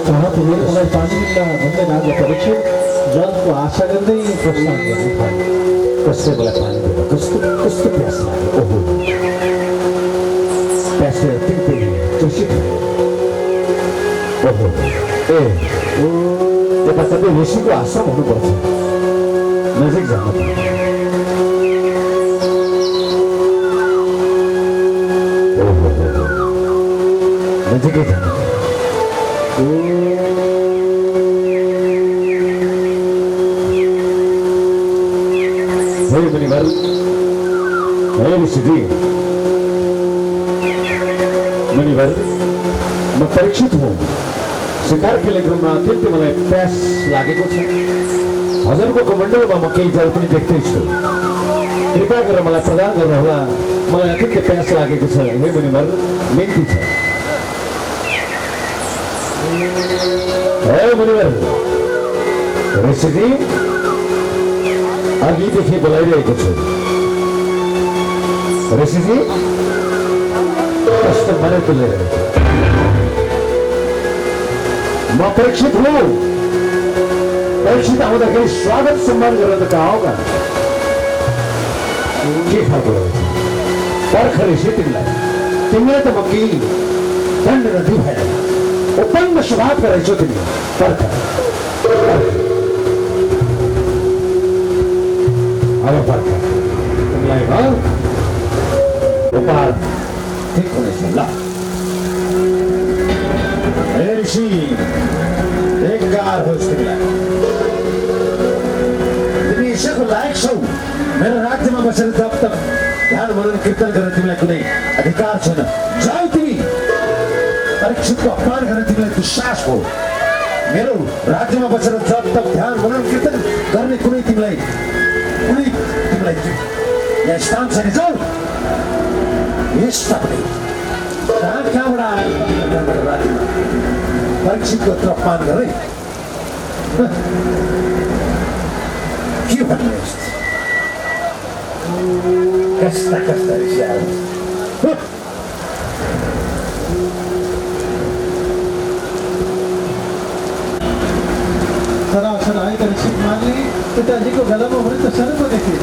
कहाँ पुगेर मलाई पानी मिल्ला भन्दै राजा परीक्षित जलको आशा गर्दै प्रस्थान गर्न थाले। कसले मलाई पानी दियो, कस्तो कस्तो प्यास लाग्यो। ओहो, प्यासले अत्यन्तै चर्चित भयो। ओहो, यता सबै ऋषिको आश्रम हुनुपर्छ, नजिक जान पर्छ। ओहो, नजिकै जान पर्छ। हे मुनिवर, हे ऋषिजी, मुनिवर, म परीक्षित हुँ। शिकार खेल्ने क्रममा अत्यन्तै मलाई प्यास लागेको छ। हजुरको कमण्डलमा म केही जल पनि देख्दैछु, कृपया गरेर मलाई प्रदान गर्नुहोला। मलाई अत्यन्तै प्यास लागेको छ। हे मुनिवर, बिन्ती छ। हे मुनिवर, ऋषिजी अघिदेखि बोलाइरहेको छु। ऋषिजी कस्तो मन तुलेर म परीक्षित हुँ। परीक्षित आउँदाखेरि स्वागत सम्मान गरेर त कहाँ होगा, के खालको पर्ख ऋषि तिमीलाई त म केही दण्ड नदिउ भएन, उपन्न स्वभाव रहेछौ तिमी। पर्ख, अब पर्ख, तिमीलाई उपहार ठिक हुनेछ। ल हे ऋषि, एक कार होस् तिमीलाई। तिमी ईश्वरको लायक छौ। मेरो राज्यमा बसेर जब तक ध्यान मनन कीर्तन गरेर तिमीलाई कुनै अधिकार छैन। जाऊ तिमी। परीक्षितको अपमान गरेर तिमीलाई दुस्साहस हो। मेरो राज्यमा बसेर जब तक ध्यान मनन कीर्तन गर्ने कुनै तिमीलाई यहाँ स्थान छैन। जाऊ। यस्ता पनि कहाँबाट आयो राज्यमा परीक्षितको अपमान गरे। के भन्ने कस्ता कस्ता ऋषि आयो। सरासर आएका ऋषि कुमारले पिताजीको गलामा मृत सर्प देखे।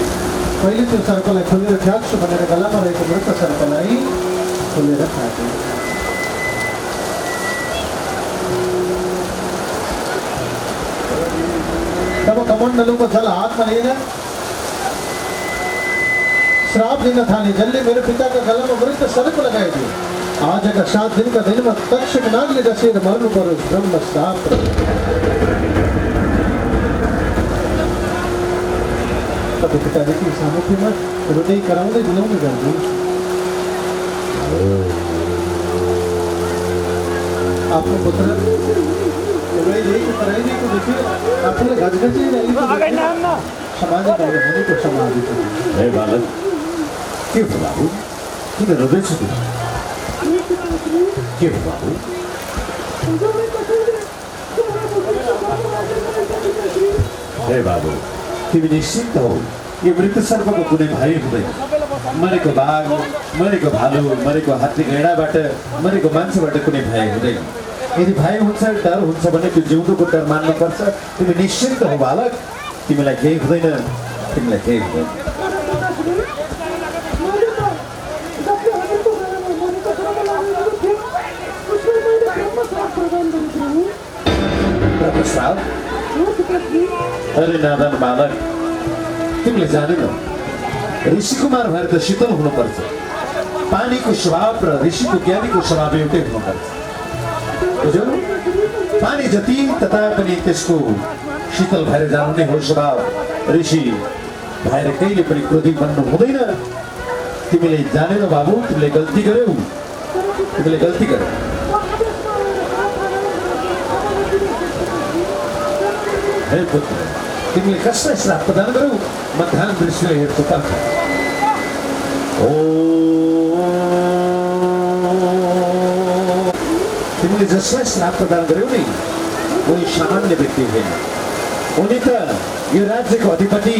पहिले त्यो सर्पलाई खोलेर फ्याँक्छु भनेर गलामा रहेको मृत सर्पलाई खोलेर फ्याँके। तब कमण्डलों को जल हाथ में लिएर श्राप दिन थाले। जलले मेरो पिताका गलामा मृत सर्प लगाइदियो। आजका 7 दिनका दिनमा तक्षक नागले डसेर मर्नु पर्यो। ब्रह्म श्राप। तब पिताजीकी सामुखीमा हृदय कराउँदै दिलाउनु गर्नु। आफ्नो पुत्र एउटै ल्याएको कराइदिएको देख्यो। आफूले घचघचिरहेको समाज भनेको समाधि। हे बालक, के हो बाबु? किन रोदैछ तिमी? के हो बाबु? हे बाबु, तिमी निश्चिन्त हौ। यो मृत सर्पको कुनै भय हुँदैन। मरेको बाघ, मरेको भालु, मरेको हात्ती घैडाबाट, मरेको मान्छेबाट कुनै भय हुँदैन। यदि भय हुन्छ, डर हुन्छ भने त्यो जिउँदोको डर मान्नुपर्छ। तिमी निश्चिन्त हो बालक, तिमीलाई केही हुँदैन, तिमीलाई केही हुँदैन। प्रभुश्राप? अरे नादान बालक, तिमीले जानेनौ, ऋषिकुमार भएर त शीतल हुनुपर्छ। पानीको स्वभाव र ऋषिको ज्ञानीको स्वभाव एउटै हुनुपर्छ, बुझ्यौ? पानी जति तथा पनि त्यसको शीतल भएर जानु नै हो स्वभाव। ऋषि भएर कहिले पनि क्रोधी बन्नु हुँदैन। तिमीले जानेनौ बाबु, तिमीले गल्ती गर्यौ, तिमीले गल्ती गर्यौ। हे पुत्र, तिमीले कसलाई श्राप प्रदान गरौ? म ध्यान दृष्टिले हेर्छु त। तिमीले जसलाई श्राप प्रदान गर्यौ नि, उनी सामान्य व्यक्ति होइन। उनी त यो राज्यको अधिपति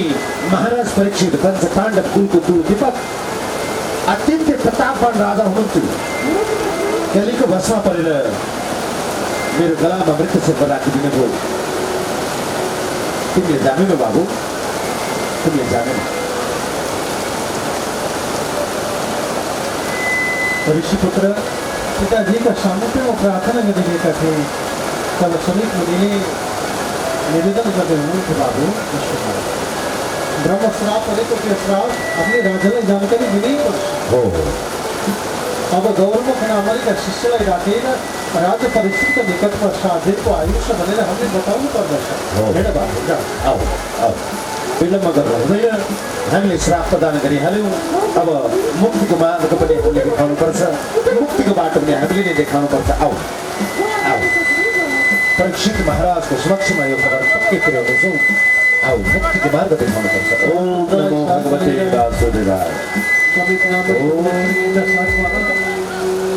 महाराज परीक्षित पञ्च पाण्डव कुलको दुर दीपक अत्यन्तै प्रतापवान राजा हुनुहुन्थ्यो। कलिको भस्मा परेर मेरो गलामा मृत्यु सर्प राखिदिनु भयो। तिमीले जानेनौ बाबु, तिमीले जानेनौ। ऋषिपुत्र, पिताजी का सामने वो प्रार्थना गरिएका थिए। तब समीप मुनिले निवेदन गर्दै हुनुहुन्थ्यो, बाबु ब्रह्म श्राप परेको त्यो श्राप आफ्नै राजालाई जानकारी दिनैपर्छ। हो अब गौरव अमेरिका शिष्यलाई राखेर राजा परीक्षितको निकटमा 7 दिनको आयुष्य भनेर हामीले बताउनु पर्दछ। हेर बाबु, जा। आऊ आऊ, विलम्ब गर्नु हुँदैन। हामीले श्राप प्रदान गरिहाल्यौँ। अब मुक्तिको मार्ग पनि हामीले देखाउनुपर्छ, मुक्तिको बाटो पनि हामीले नै देखाउनुपर्छ। आऊ आऊ, परीक्षित महाराजको समक्षमा यो खबर पक्कै पुर्याउँदैछौँ। आऊ, मुक्तिको मार्ग देखाउनुपर्छ। ओम नमो भगवते वासुदेवाय।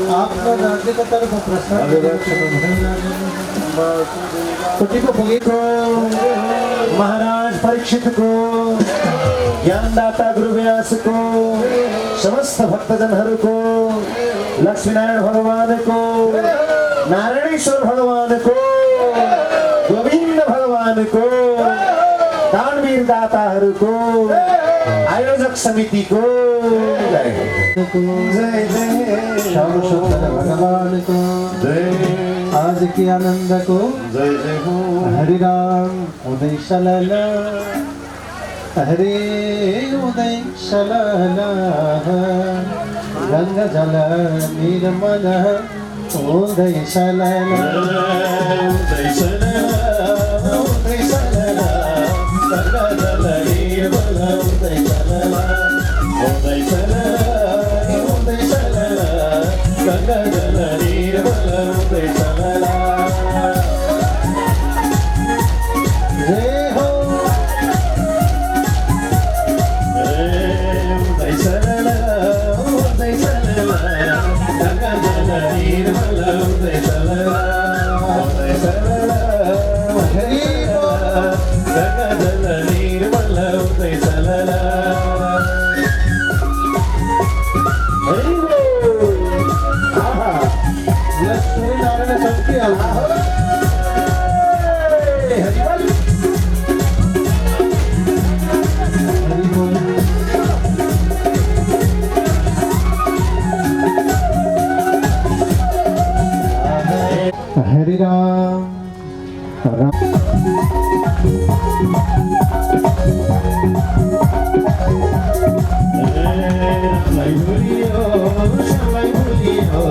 आफ्ना राज्यको तर्फ प्रस्ताव कोटीको पुगेको महाराज परीक्षितको, ज्ञानदाता गुरु व्यासको, समस्त भक्तजनहरूको, लक्ष्मीनारायण भगवानको, नारायणेश्वर भगवानको, गोविन्द भगवानको, दानवीर दाताहरूको, आयोजक समितिको जय जय श्याम सुंदर भगवान को जय आज की आनंद को जय जय हो। हरि राम उदय सलला, हरे उदय सलला, गंगा जल निर्मल उदय सलला, उदय सलला, उदय सलला, गंगा जल निर्मल उदय सलला, उदय सलला, उदय सलला, गंगा जल निर्मल उदय सलला। जय हो उदय सलला, उदय सलला, गंगा जल निर्मल उदय सलला, उदय सलला, हरि गंगा जल निर्मल उदय सलला। हरि बोल। आहा, लक्ष्मी नारायण सबकी अल्लाह हरि बोल। हरि बोल। हरि राम राम श्यामलाई बोलियो, श्यामलाई बोलियो,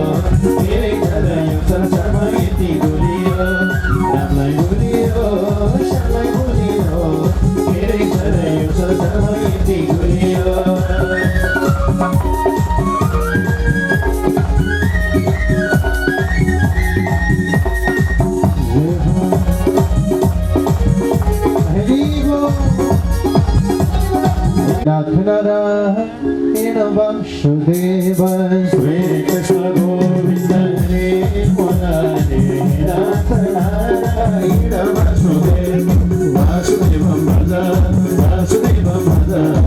मेरे घर यो संसारमा यति बोलियो। रामलाई बोलियो, श्यामलाई बोलियो, मेरे घर यो संसारमा यति बोलियो। हरि बोल। नाथ नारायण वासुदेव, श्री कृष्ण गोविंद हरे मुरारे, नाथ नारायण वासुदेव, वासुदेवं भज, वासुदेवं भज।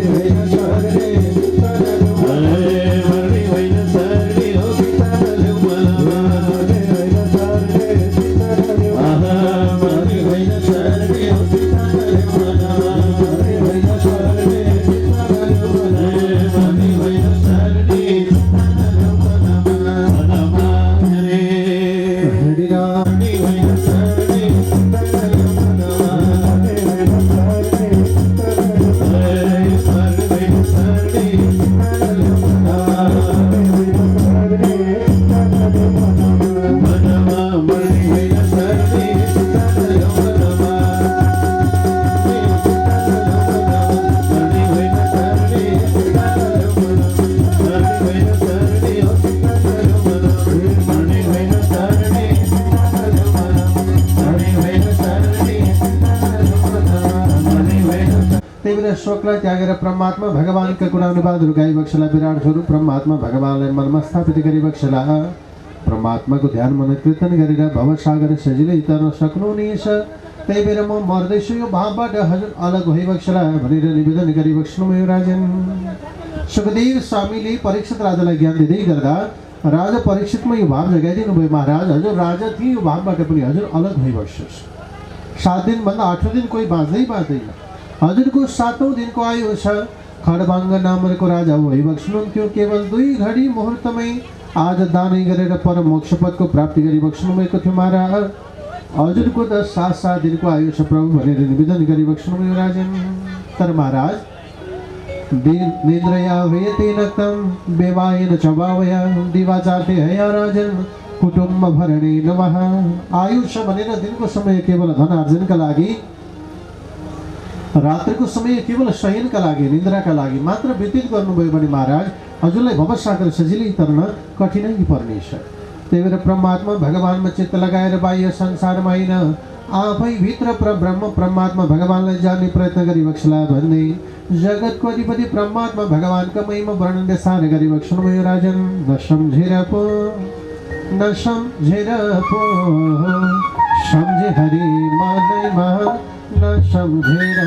शोकलाई त्यागेर परमात्मा भगवानका गुणानुवादहरू गाइबक्सला विराट स्वरूप परमात्मा भगवानलाई मनमा स्थापित गरिबक्सला परमात्माको ध्यान मन कीर्तन गरेर भवसागर सजिलै तर्न सक्नुहुनेछ। त्यही बेर म मर्दैछु यो भावबाट हजुर अलग भइबक्सला भनेर निवेदन गरिबक्सनुभयो राजन। सुखदेव स्वामीले परीक्षित राजालाई ज्ञान दिँदै गर्दा राजा परीक्षितमा यो भाव जगाइदिनु भयो, महाराज हजुर राजा थिए यो भावबाट पनि हजुर अलग भइबक्सोस्। 7 दिनभन्दा 8औं दिन कोही बाँच्दैन। हजुरको 7औं दिनको आयु छ। खडबाङ्ग नामको राजा भइबक्सनुहुन्थ्यो। केवल 2 घडी मुहुर्तमै आज दानै गरेर परम मोक्ष पदको प्राप्ति गरिबक्सनुभएको थियो महाराज। हजुरको त 7 दिनको आयु छ प्रभु भनेर निवेदन गरिबक्सनुभयो राजन। तर महाराज निन्द्रया वेते नक्तम बेवायन चबावया दिवाचाते हया राजन कुटुम्ब भरणे नमः। आयुष भनेर दिनको समय केवल धन आर्जनका लागि, रात्रिको समय केवल शयनका लागि, निन्द्राका लागि मात्र व्यतीत गर्नुभयो भने महाराज हजुरलाई भवसागर सजिलै तर्न कठिनाइ पर्नेछ। त्यही भएर परमात्मा भगवानमा चित्त लगाएर बाह्य संसारमा होइन आफै भित्र ब्रह्म परमात्मा भगवानलाई जान्ने प्रयत्न गरिबक्सला भन्ने जगतको अधिपति परमात्मा भगवानका महिमा वर्णन विस्तार गरिबक्सनुभयो राजन। न सम्झेर पो सम्झे हरि मनैमा न सम्झेर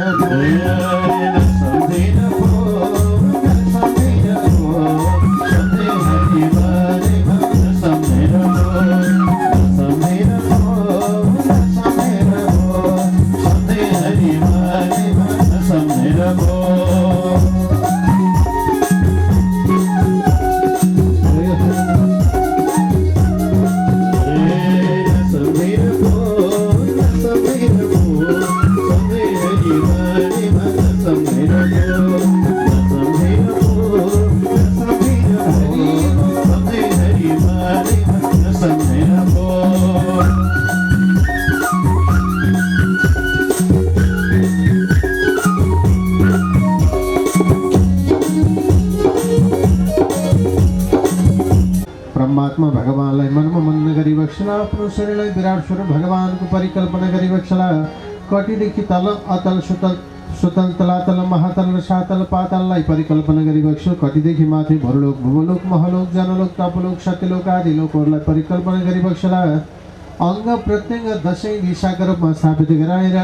परमात्मा भगवानलाई मनमा मन्न गरिबक्सला। आफ्नो शरीरलाई विराट स्वरूप भगवानको परिकल्पना गरिबक्सला। कटिदेखि तल अतल सुतल तलातल महातल र सातल पातललाई परिकल्पना गरिबक्सो। कटिदेखि माथि भरुलोक भूलोक महलोक जनलोक तपलोक सत्यलोक आदि लोकहरूलाई परिकल्पना गरिबक्सला। अङ्ग प्रत्यङ्ग 10 दिशाका रूपमा स्थापित गराएर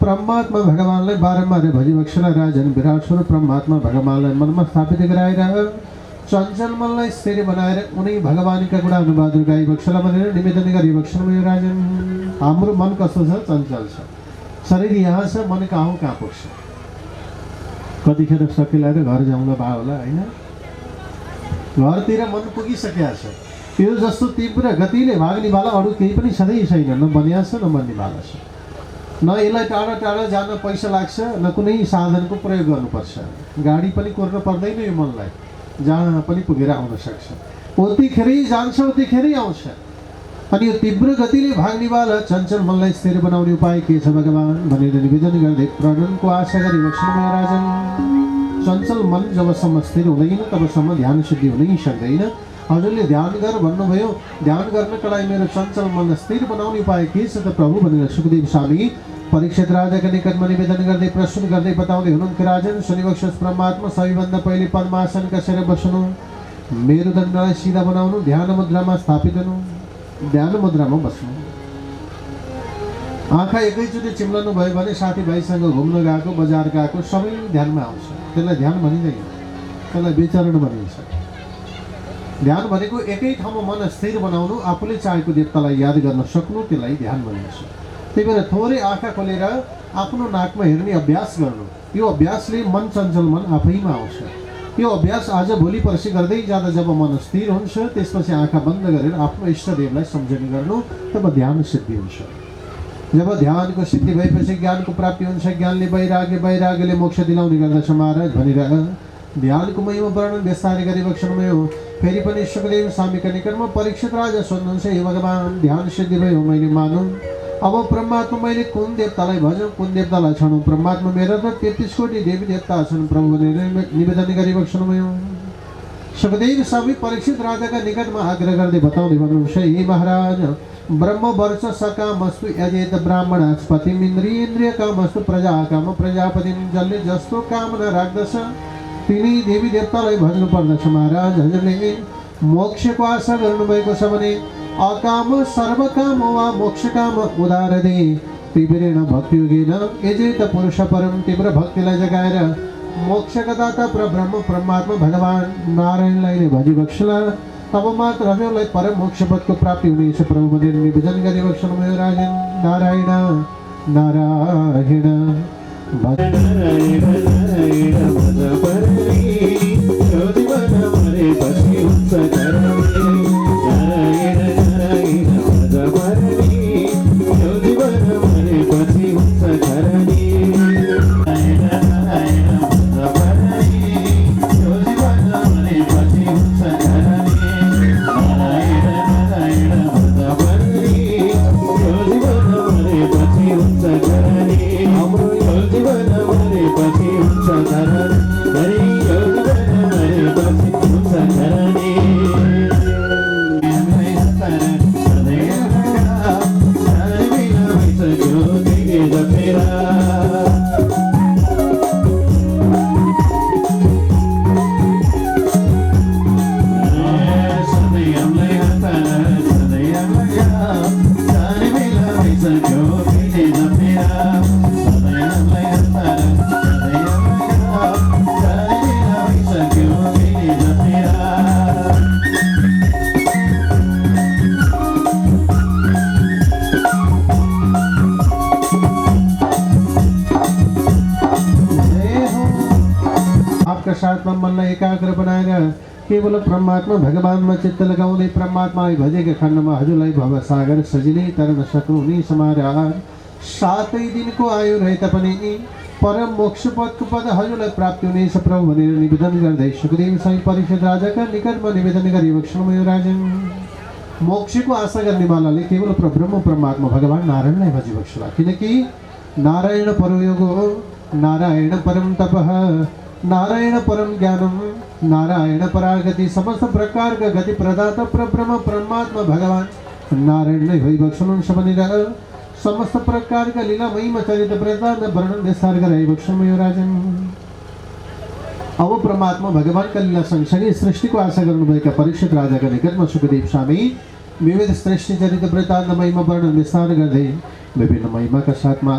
परमात्मा भगवानलाई बारम्बार भजिबक्सला। राजन विराट स्वरूप परमात्मा भगवानलाई मनमा स्थापित गराएर चञ्चल मनलाई स्थिर बनाएर उनी भगवानका गुणानुवादहरू गाइबक्सला भनेर निवेदन गरिबक्सनुभयो राजन। हाम्रो मन कस्तो छ? चञ्चल छ। शरीर यहाँ छ, मन कहाँ पुग्छ। कतिखेर सकिलाएर घर जाउँला बा होला होइन, घरतिर मन पुगिसकेको छ। यो जस्तो तीव्र गतिले भाग्नेवाला अरू केही पनि छँदै छैन। न बनिया छ न बन्नेवाला छ। न यसलाई टाढा टाढा जान पैसा लाग्छ, न कुनै साधनको प्रयोग गर्नुपर्छ। गाडी पनि कोर्न पर्दैन यो मनलाई, जहाँ पनि पुगेर आउन सक्छ। उतिखेरै जान्छ उतिखेरै आउँछ। अनि यो तीव्र गतिले भाग्नेवाला चञ्चल मनलाई स्थिर बनाउने उपाय के छ भगवान भनेर निवेदन गर्दै प्रणनको आशा गरिबक्सनुभयो राजन। चञ्चल मन जबसम्म स्थिर हुँदैन तबसम्म ध्यान सिद्धि हुनै सक्दैन। हजुरले ध्यान गर भन्नुभयो। ध्यान गर्नका लागि मेरो चञ्चल मन स्थिर बनाउने उपाय के छ त प्रभु भनेर सुखदेव स्वामी परीक्षित राजाका निकटमा निवेदन गर्दै प्रश्न गर्दै बताउँदै हुनुहुन्थ्यो। राजन सुनिबक्सोस्, परमात्मा सबैभन्दा पहिले पद्मासन कसेर बस्नु, मेरुदण्डलाई सिधा बनाउनु, ध्यान मुद्रामा स्थापित हुनु, ध्यान मुद्रामा बस्नु। आँखा एकैचोटि चिम्लनु भयो भने साथीभाइसँग घुम्न गएको, बजार गएको सबै ध्यानमा आउँछ। त्यसलाई ध्यान भनिँदैन, त्यसलाई विचरण भनिन्छ। ध्यान भनेको एकै ठाउँमा मन स्थिर बनाउनु, आफूले चाहेको देवतालाई याद गर्न सक्नु, त्यसलाई ध्यान भनिन्छ। त्यही भएर थोरै आँखा खोलेर आफ्नो नाकमा हेर्ने अभ्यास गर्नु। यो अभ्यासले मन चञ्चल मन आफैमा आउँछ। यो अभ्यास आज भोलि पर्सि गर्दै जाँदा जब मन स्थिर हुन्छ त्यसपछि आँखा बन्द गरेर आफ्नो इष्टदेवलाई सम्झने गर्नु, तब ध्यान सिद्धि हुन्छ। जब ध्यानको सिद्धि भएपछि ज्ञानको प्राप्ति हुन्छ। ज्ञानले वैराग्य, वैराग्यले मोक्ष दिलाउने गर्दछ महाराज भनेर ध्यानको महिमा वर्णन विस्तारै गरिबक्सनुभयो। फेरि पनि सुखदेव स्वामीका निकटमा परीक्षित राजा सोध्नुहुन्छ, हे भगवान ध्यान सिद्धि भयो मैले मानौँ, अब परमात्मा मैले कुन देवतालाई भजौँ, कुन देवतालाई छाडौँ? परमात्मा मेरा त 33 कोटी देवी देवता छन् प्रभु भनेर निवेदन गरिबक्सनुभयो। सुखदेव स्वामी परीक्षित राजाका निकटमा आग्रह गर्दै बताउँदै भन्नुहुन्छ, हे महाराज ब्रह्म वर्ष सकामस्तु यजेत ब्राह्मणस्पतिमिन्द्रियेन्द्रिय कामस्तु प्रजा काम प्रजापतिम जसले जस्तो कामना राख्दछ तिनी देवी देवतालाई भज्नु पर्दछ। महाराज हजुरले मोक्षको आशा गर्नुभएको छ भने अकाम सर्वकाम वा मोक्षकाम उदारदे तीव्रेण भक्तियोगेन यजेत पुरुष परम। तीव्र भक्तिलाई जगाएर मोक्षका दाता ब्रह्म परमात्मा भगवान नारायणलाई नै भजिबक्सला। तब मात्र हामीलाई परम मोक्ष पदको प्राप्ति हुनेछ प्रभु भनेर निवेदन गरिबक्सनु भयो। राजन नारायण नारायण साथमा मनलाई एकाग्र बनाएर केवल परमात्मा भगवानमा चित्त लगाउँदै परमात्मालाई भजेका खण्डमा हजुरलाई भवसागर सजिलै तर्न सक्नुहुने समाराध 7 दिनको आयु रहे तापनि परम मोक्ष पदको पद हजुरलाई प्राप्ति हुनेछ प्रभु भनेर निवेदन गर्दै सुखदेव साई परिषद राजाका निकटमा निवेदन गरिबक्सनु भयो। राजन मोक्षको आशा गर्नेवालाले केवल ब्रह्म परमात्मा भगवान नारायणलाई भजिबक्सला। किनकि नारायण परयोग नारायण परम तपः नारायण परम ज्ञानम नारायण परागति समस्त प्रकार का गति प्रदाता ब्रह्म परमात्मा भगवान नारायण नै भइबक्सनुहुन्छ भनेर समस्त प्रकार का लीला महिमा चरित्र प्रदान वर्णन विस्तार गराइबक्सनु यो। राजन अब परमात्मा भगवान का लीला सँगसँगै सृष्टिको आशा गर्नुभएका परीक्षित राजाका निकटमा सुखदेव स्वामी विविध सृष्टि चरित्र वृत्तान्त महिमा वर्णन विस्तार गर्दै विभिन्न महिमाका साथमा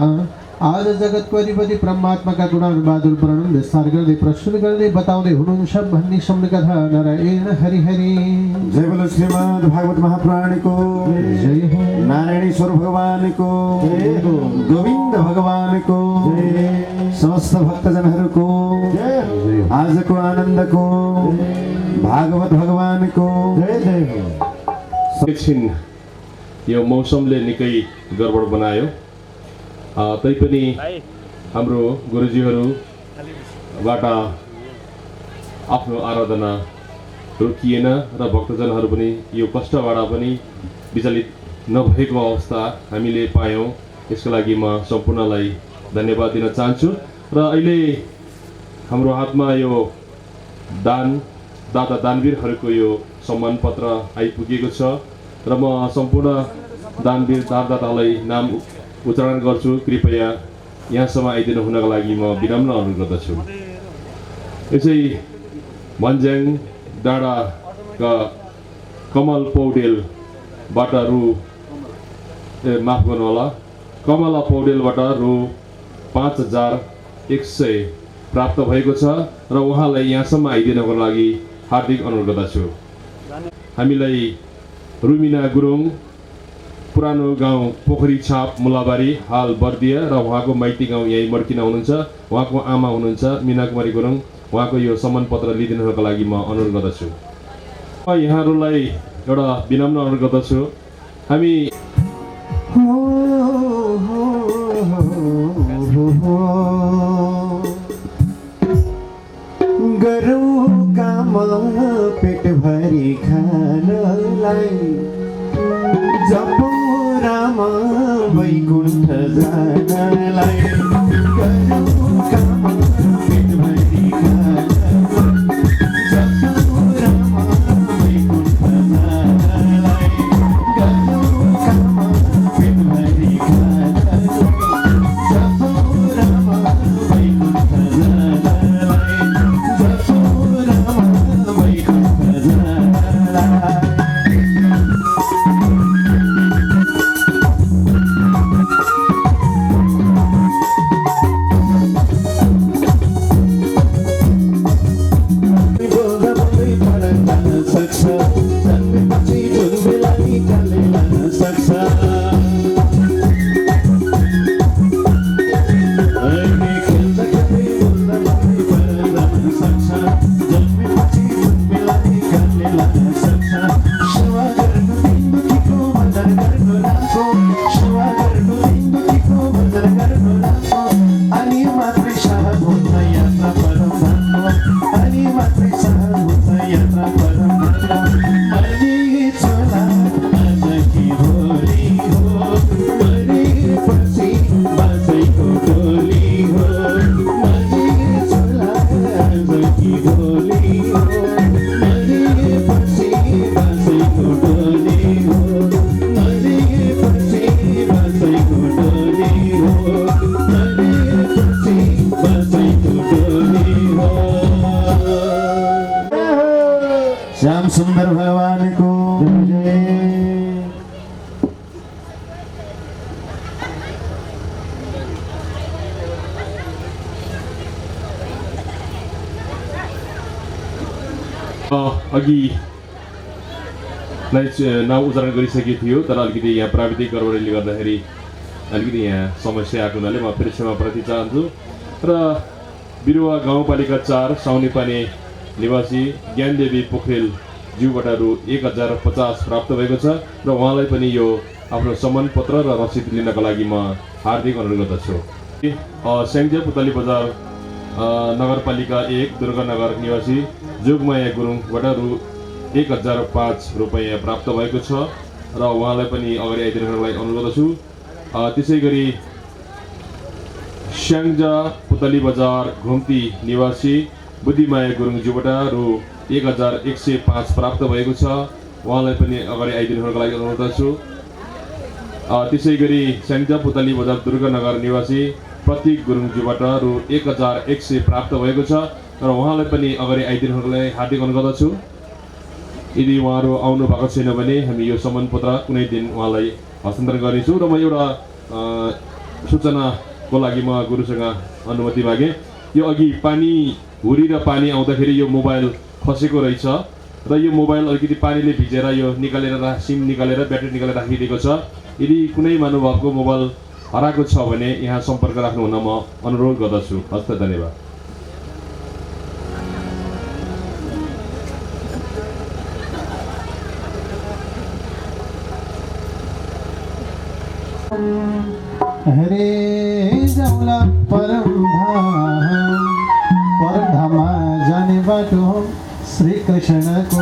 आज जगतको अधिपति परमात्माका गुणानुवादुल वर्णन विस्तार गर्दै प्रस्तुत गर्दै बताउँदै हुनुहुन्छ भन्ने सम्म कथा नारायण हरि हरि। जय बोलो श्रीमद् भागवत महापुराणको जय हो, नारायणेश्वर भगवानको जय हो, गोविन्द भगवानको समस्त भक्तजनहरूको आजको आनन्दको भागवत भगवानको जय जय हो। एकछिन यो मौसमले निकै गडबड बनायो, तैपनि हाम्रो गुरुजीहरूबाट आफ्नो आराधना रोकिएन र भक्तजनहरू पनि यो कष्टबाट पनि विचलित नभएको अवस्था हामीले पायौँ। यसको लागि म सम्पूर्णलाई धन्यवाद दिन चाहन्छु। र अहिले हाम्रो हातमा यो दाता दानवीरहरूको यो सम्मान पत्र आइपुगेको छ र म सम्पूर्ण दानवीर दानदातालाई नाम उच्चारण गर्छु। कृपया यहाँसम्म आइदिनु हुनका लागि म विनम्र अनुरोध गर्दछु। यो चाहिँ भन्ज्याङ डाँडाका कमल पौडेलबाट माफ गर्नुहोला, कमला पौडेलबाट रु 5100 प्राप्त भएको छ र उहाँलाई यहाँसम्म आइदिनको लागि हार्दिक अनुरोध गर्दछु। हामीलाई रुमिना गुरुङ पुरानो गाउँ पोखरी छाप मुलाबारी हाल बर्दिया र उहाँको माइती गाउँ यही मड्किना हुनुहुन्छ। उहाँको आमा हुनुहुन्छ मिना कुमारी गुरुङ, उहाँको यो सम्मान पत्र लिइदिनुको लागि म अनुरोध गर्दछु। यहाँहरूलाई एउटा विनम्र अनुरोध गर्दछु, हामी गरौँ काम पेट भरी खानलाई जपौँ राम वैकुण्ठ जानलाई। गरौँ काम पेट भरी खानलाई जपौँ राम वैकुण्ठ जानलाई। गरौँ काम श्याम सुंदर भगवान को जय। अघि नै नाउँ उच्चारण गरिसकेको थियो, तर अलिकति यहाँ प्राविधिक गडबडीले गर्दाखेरि अलिकति यहाँ समस्या आएको हुनाले म फेरि क्षमा प्रति चाहन्छु। र बिरुवा गाउँपालिका 4 साउनेपानी निवासी ज्ञानदेवी पोखरेल ज्यूबाट रु 1050 प्राप्त भएको छ र उहाँलाई पनि यो आफ्नो सम्मान पत्र र रसिद लिनका लागि म हार्दिक अनुरोध गर्दछु। स्याङ्जा पुतली बजार नगरपालिका 1 दुर्गानगर निवासी जोगमाया गुरुङबाट रु 1005 रुपैयाँ प्राप्त भएको छ र उहाँलाई पनि अगाडि आइदिनलाई अनुरोध गर्दछु। त्यसै गरी स्याङ्जा पुतली बजार घुम्ती निवासी बुद्धिमाया गुरुङज्यूबाट रु 1105 प्राप्त भएको छ, उहाँलाई पनि अगाडि आइदिनका लागि अनुरोध गर्दछु। त्यसै गरी स्याङ्जा पुतली बजार दुर्गानगर निवासी प्रतीक गुरुङज्यूबाट रु 1100 प्राप्त भएको छ र उहाँलाई पनि अगाडि आइदिनको लागि हार्दिक अनुरोध गर्दछु। यदि उहाँहरू आउनु भएको छैन भने हामी यो सम्मान पत्र कुनै दिन उहाँलाई हस्तान्तरण गर्नेछौँ। र म एउटा सूचनाको लागि म गुरुसँग अनुमति मागेँ। यो अघि पानी हुरी र पानी आउँदाखेरि यो मोबाइल खसेको रहेछ र यो मोबाइल अलिकति पानीले भिजेर यो निकालेर सिम निकालेर ब्याट्री निकालेर राखिदिएको छ। यदि कुनै महानुभावको मोबाइल हराएको छ भने यहाँ सम्पर्क राख्नु हुन म अनुरोध गर्दछु। हस्त धन्यवाद। हरे जमला परम धाम जाने बाटो श्री कृष्ण को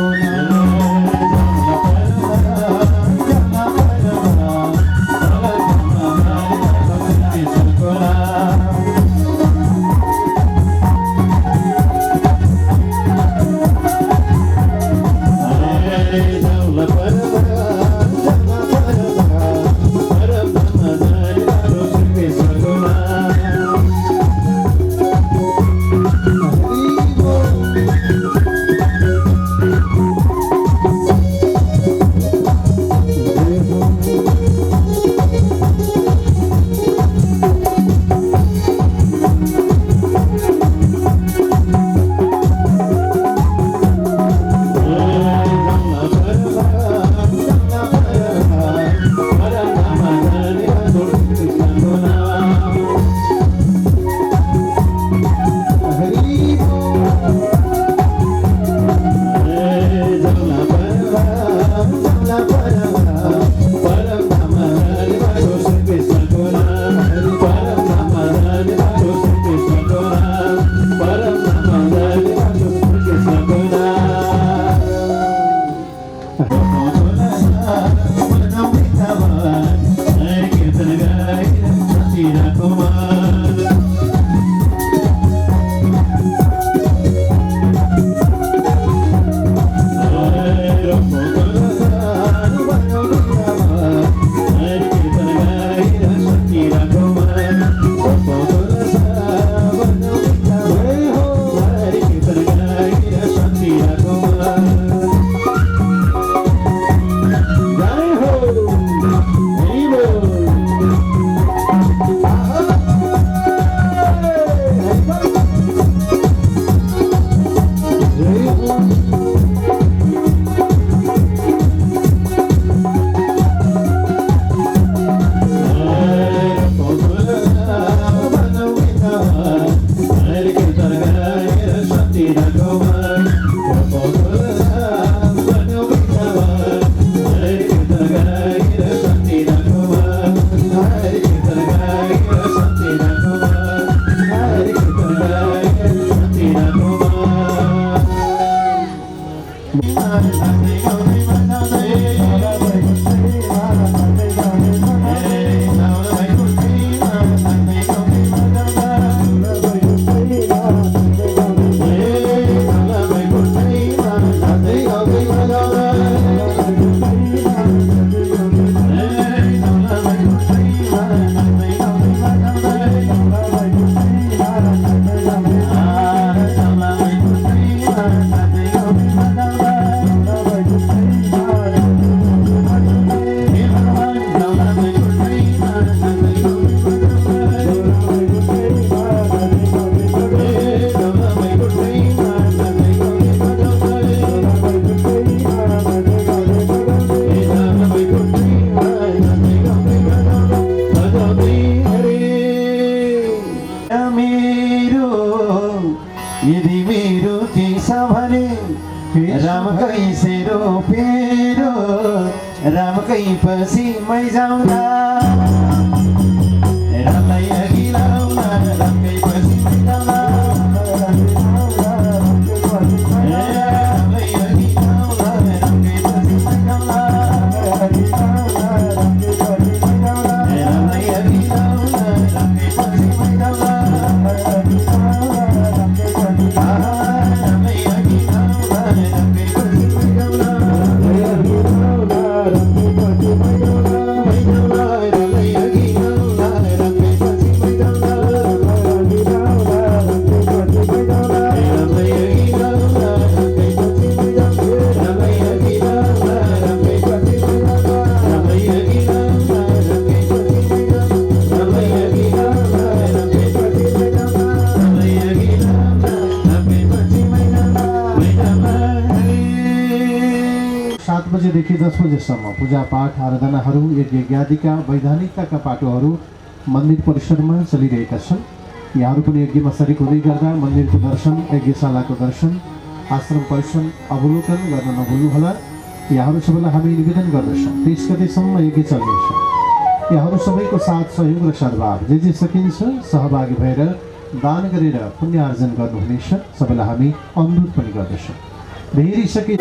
राम कैसे रोपेरो रामकै पछि मै जाउँला रामलाई अघि लाउँला रामकै पछि मै जाउँला रामलाई अघि लाउँला रामकै पछि मै जाउँला रामलाई अघि लाउँला रामकै पछि मै जाउँला रामलाई अघि लाउँला रामकै पछि मै जाउँला सात बजेदेखि 10 बजेसम्म पूजापाठ आराधनाहरू यज्ञ वैधानिकताका पाटोहरू मन्दिर परिसरमा चलिरहेका छन्। यहाँहरू पनि यज्ञमा सरिक हुँदै गर्दा मन्दिरको दर्शन यज्ञशालाको दर्शन आश्रम परिसर अवलोकन गर्न नभुल्नुहोला। यहाँहरू सबैलाई हामी निवेदन गर्दछौँ 23 गतेसम्म यज्ञ चल्नेछ। यहाँहरू सबैको साथ सहयोग र सद्भाव जे सकिन्छ सहभागी भएर दान गरेर पुण्य आर्जन गर्नुहुनेछ। सबैलाई हामी अनुरोध पनि गर्दछौँ। धेरै सके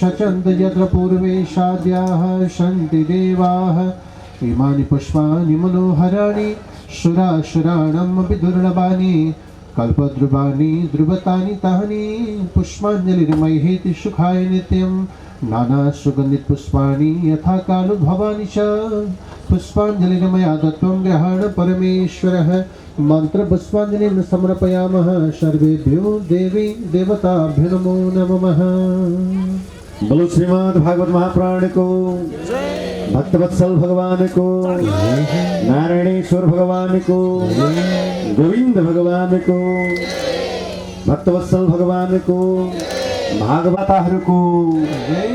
शचन्त यत्र पूर्वेशाद्याः सन्ति देवाः इमानि पुष्पाणि मनोहराणि सुरासुराणामपि दुर्लभानि कल्पद्रुवाणि ध्रुवतानि तानि पुष्पाञ्जलिर्मयेति सुखाय नित्यं नाना सुगन्धित पुष्पाणि यथा कालो भवानि च पुष्पाञ्जलिर्मया दत्तं ग्रहण परमेश्वरः मंत्र पुष्पांजलिं समर्पयामः सर्वेभ्यो देवी देवताभ्यो नमो नमः। बोलो श्रीमद् भागवत महापुराण को भक्तवत्सल भगवान को नारायणेश्वर भगवान को गोविंद भगवान को भक्तवत्सल भगवान को भागवताहरूको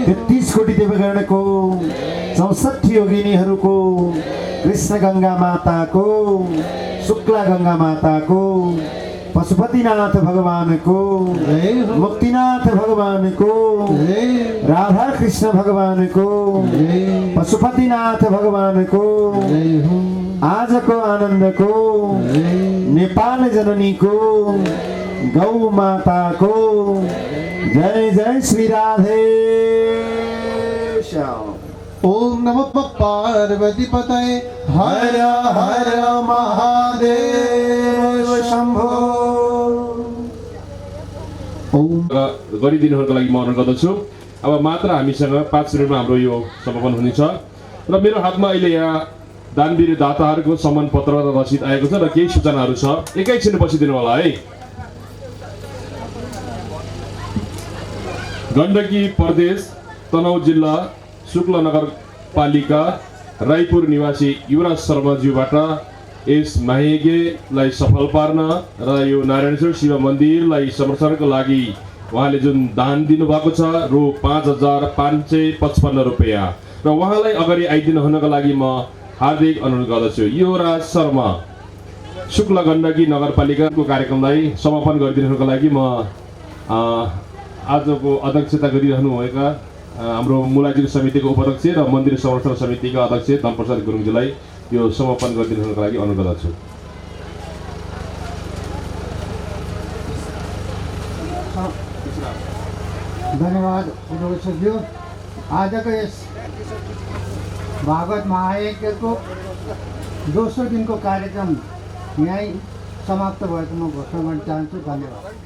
33 कोटी देवगण को 64 योगिनीहरू को कृष्ण गंगा माता को शुक्ला गंगा माता को पशुपतिनाथ भगवान को मुक्तिनाथ भगवान को राधा कृष्ण भगवान को पशुपतिनाथ भगवान को आज को आनंद को नेपाल जननी को गौ माता को जय जय श्री राधे श्याम। ओम नमः पार्वती पतये हर हर महादेव शंभो। ओम गरिदिनुको लागि म अनुरोध गर्दछु। अब मात्र हामीसँग 5 मिनटमा हाम्रो यो समापन हुनेछ र मेरो हातमा अहिले यहाँ दानवीर दाताहरूको सम्मान पत्र र रसिद आएको छ र केही सूचनाहरू छ। एकैछिन बसिदिनु होला है। गण्डकी प्रदेश तनहुँ जिल्ला शुक्ल नगरपालिका रायपुर निवासी युवराज शर्माज्यूबाट यस माहेगेलाई सफल पार्न र यो नारायणेश्वर शिव मन्दिरलाई संरक्षणको लागि उहाँले जुन दान दिनुभएको छ रु 5,555 रुपियाँ र उहाँलाई अगाडि आइदिनु हुनको लागि म हार्दिक अनुरोध गर्दछु। युवराज शर्मा शुक्ल गण्डकी नगरपालिकाको कार्यक्रमलाई समापन गरिदिनुको लागि म आजको अध्यक्षता गरिरहनु भएका हाम्रो मूलाजीको समितिको उपाध्यक्ष र मन्दिर संरक्षण समितिका अध्यक्ष धनप्रसाद गुरुङजीलाई यो समापन गरिदिनुको लागि अनुरोध गर्दछु। धन्यवाद उपस्थितज्यू। आजको यस भागवत महायज्ञको दोस्रो दिनको कार्यक्रम यहीँ समाप्त भएको म घोषणा गर्न चाहन्छु। धन्यवाद।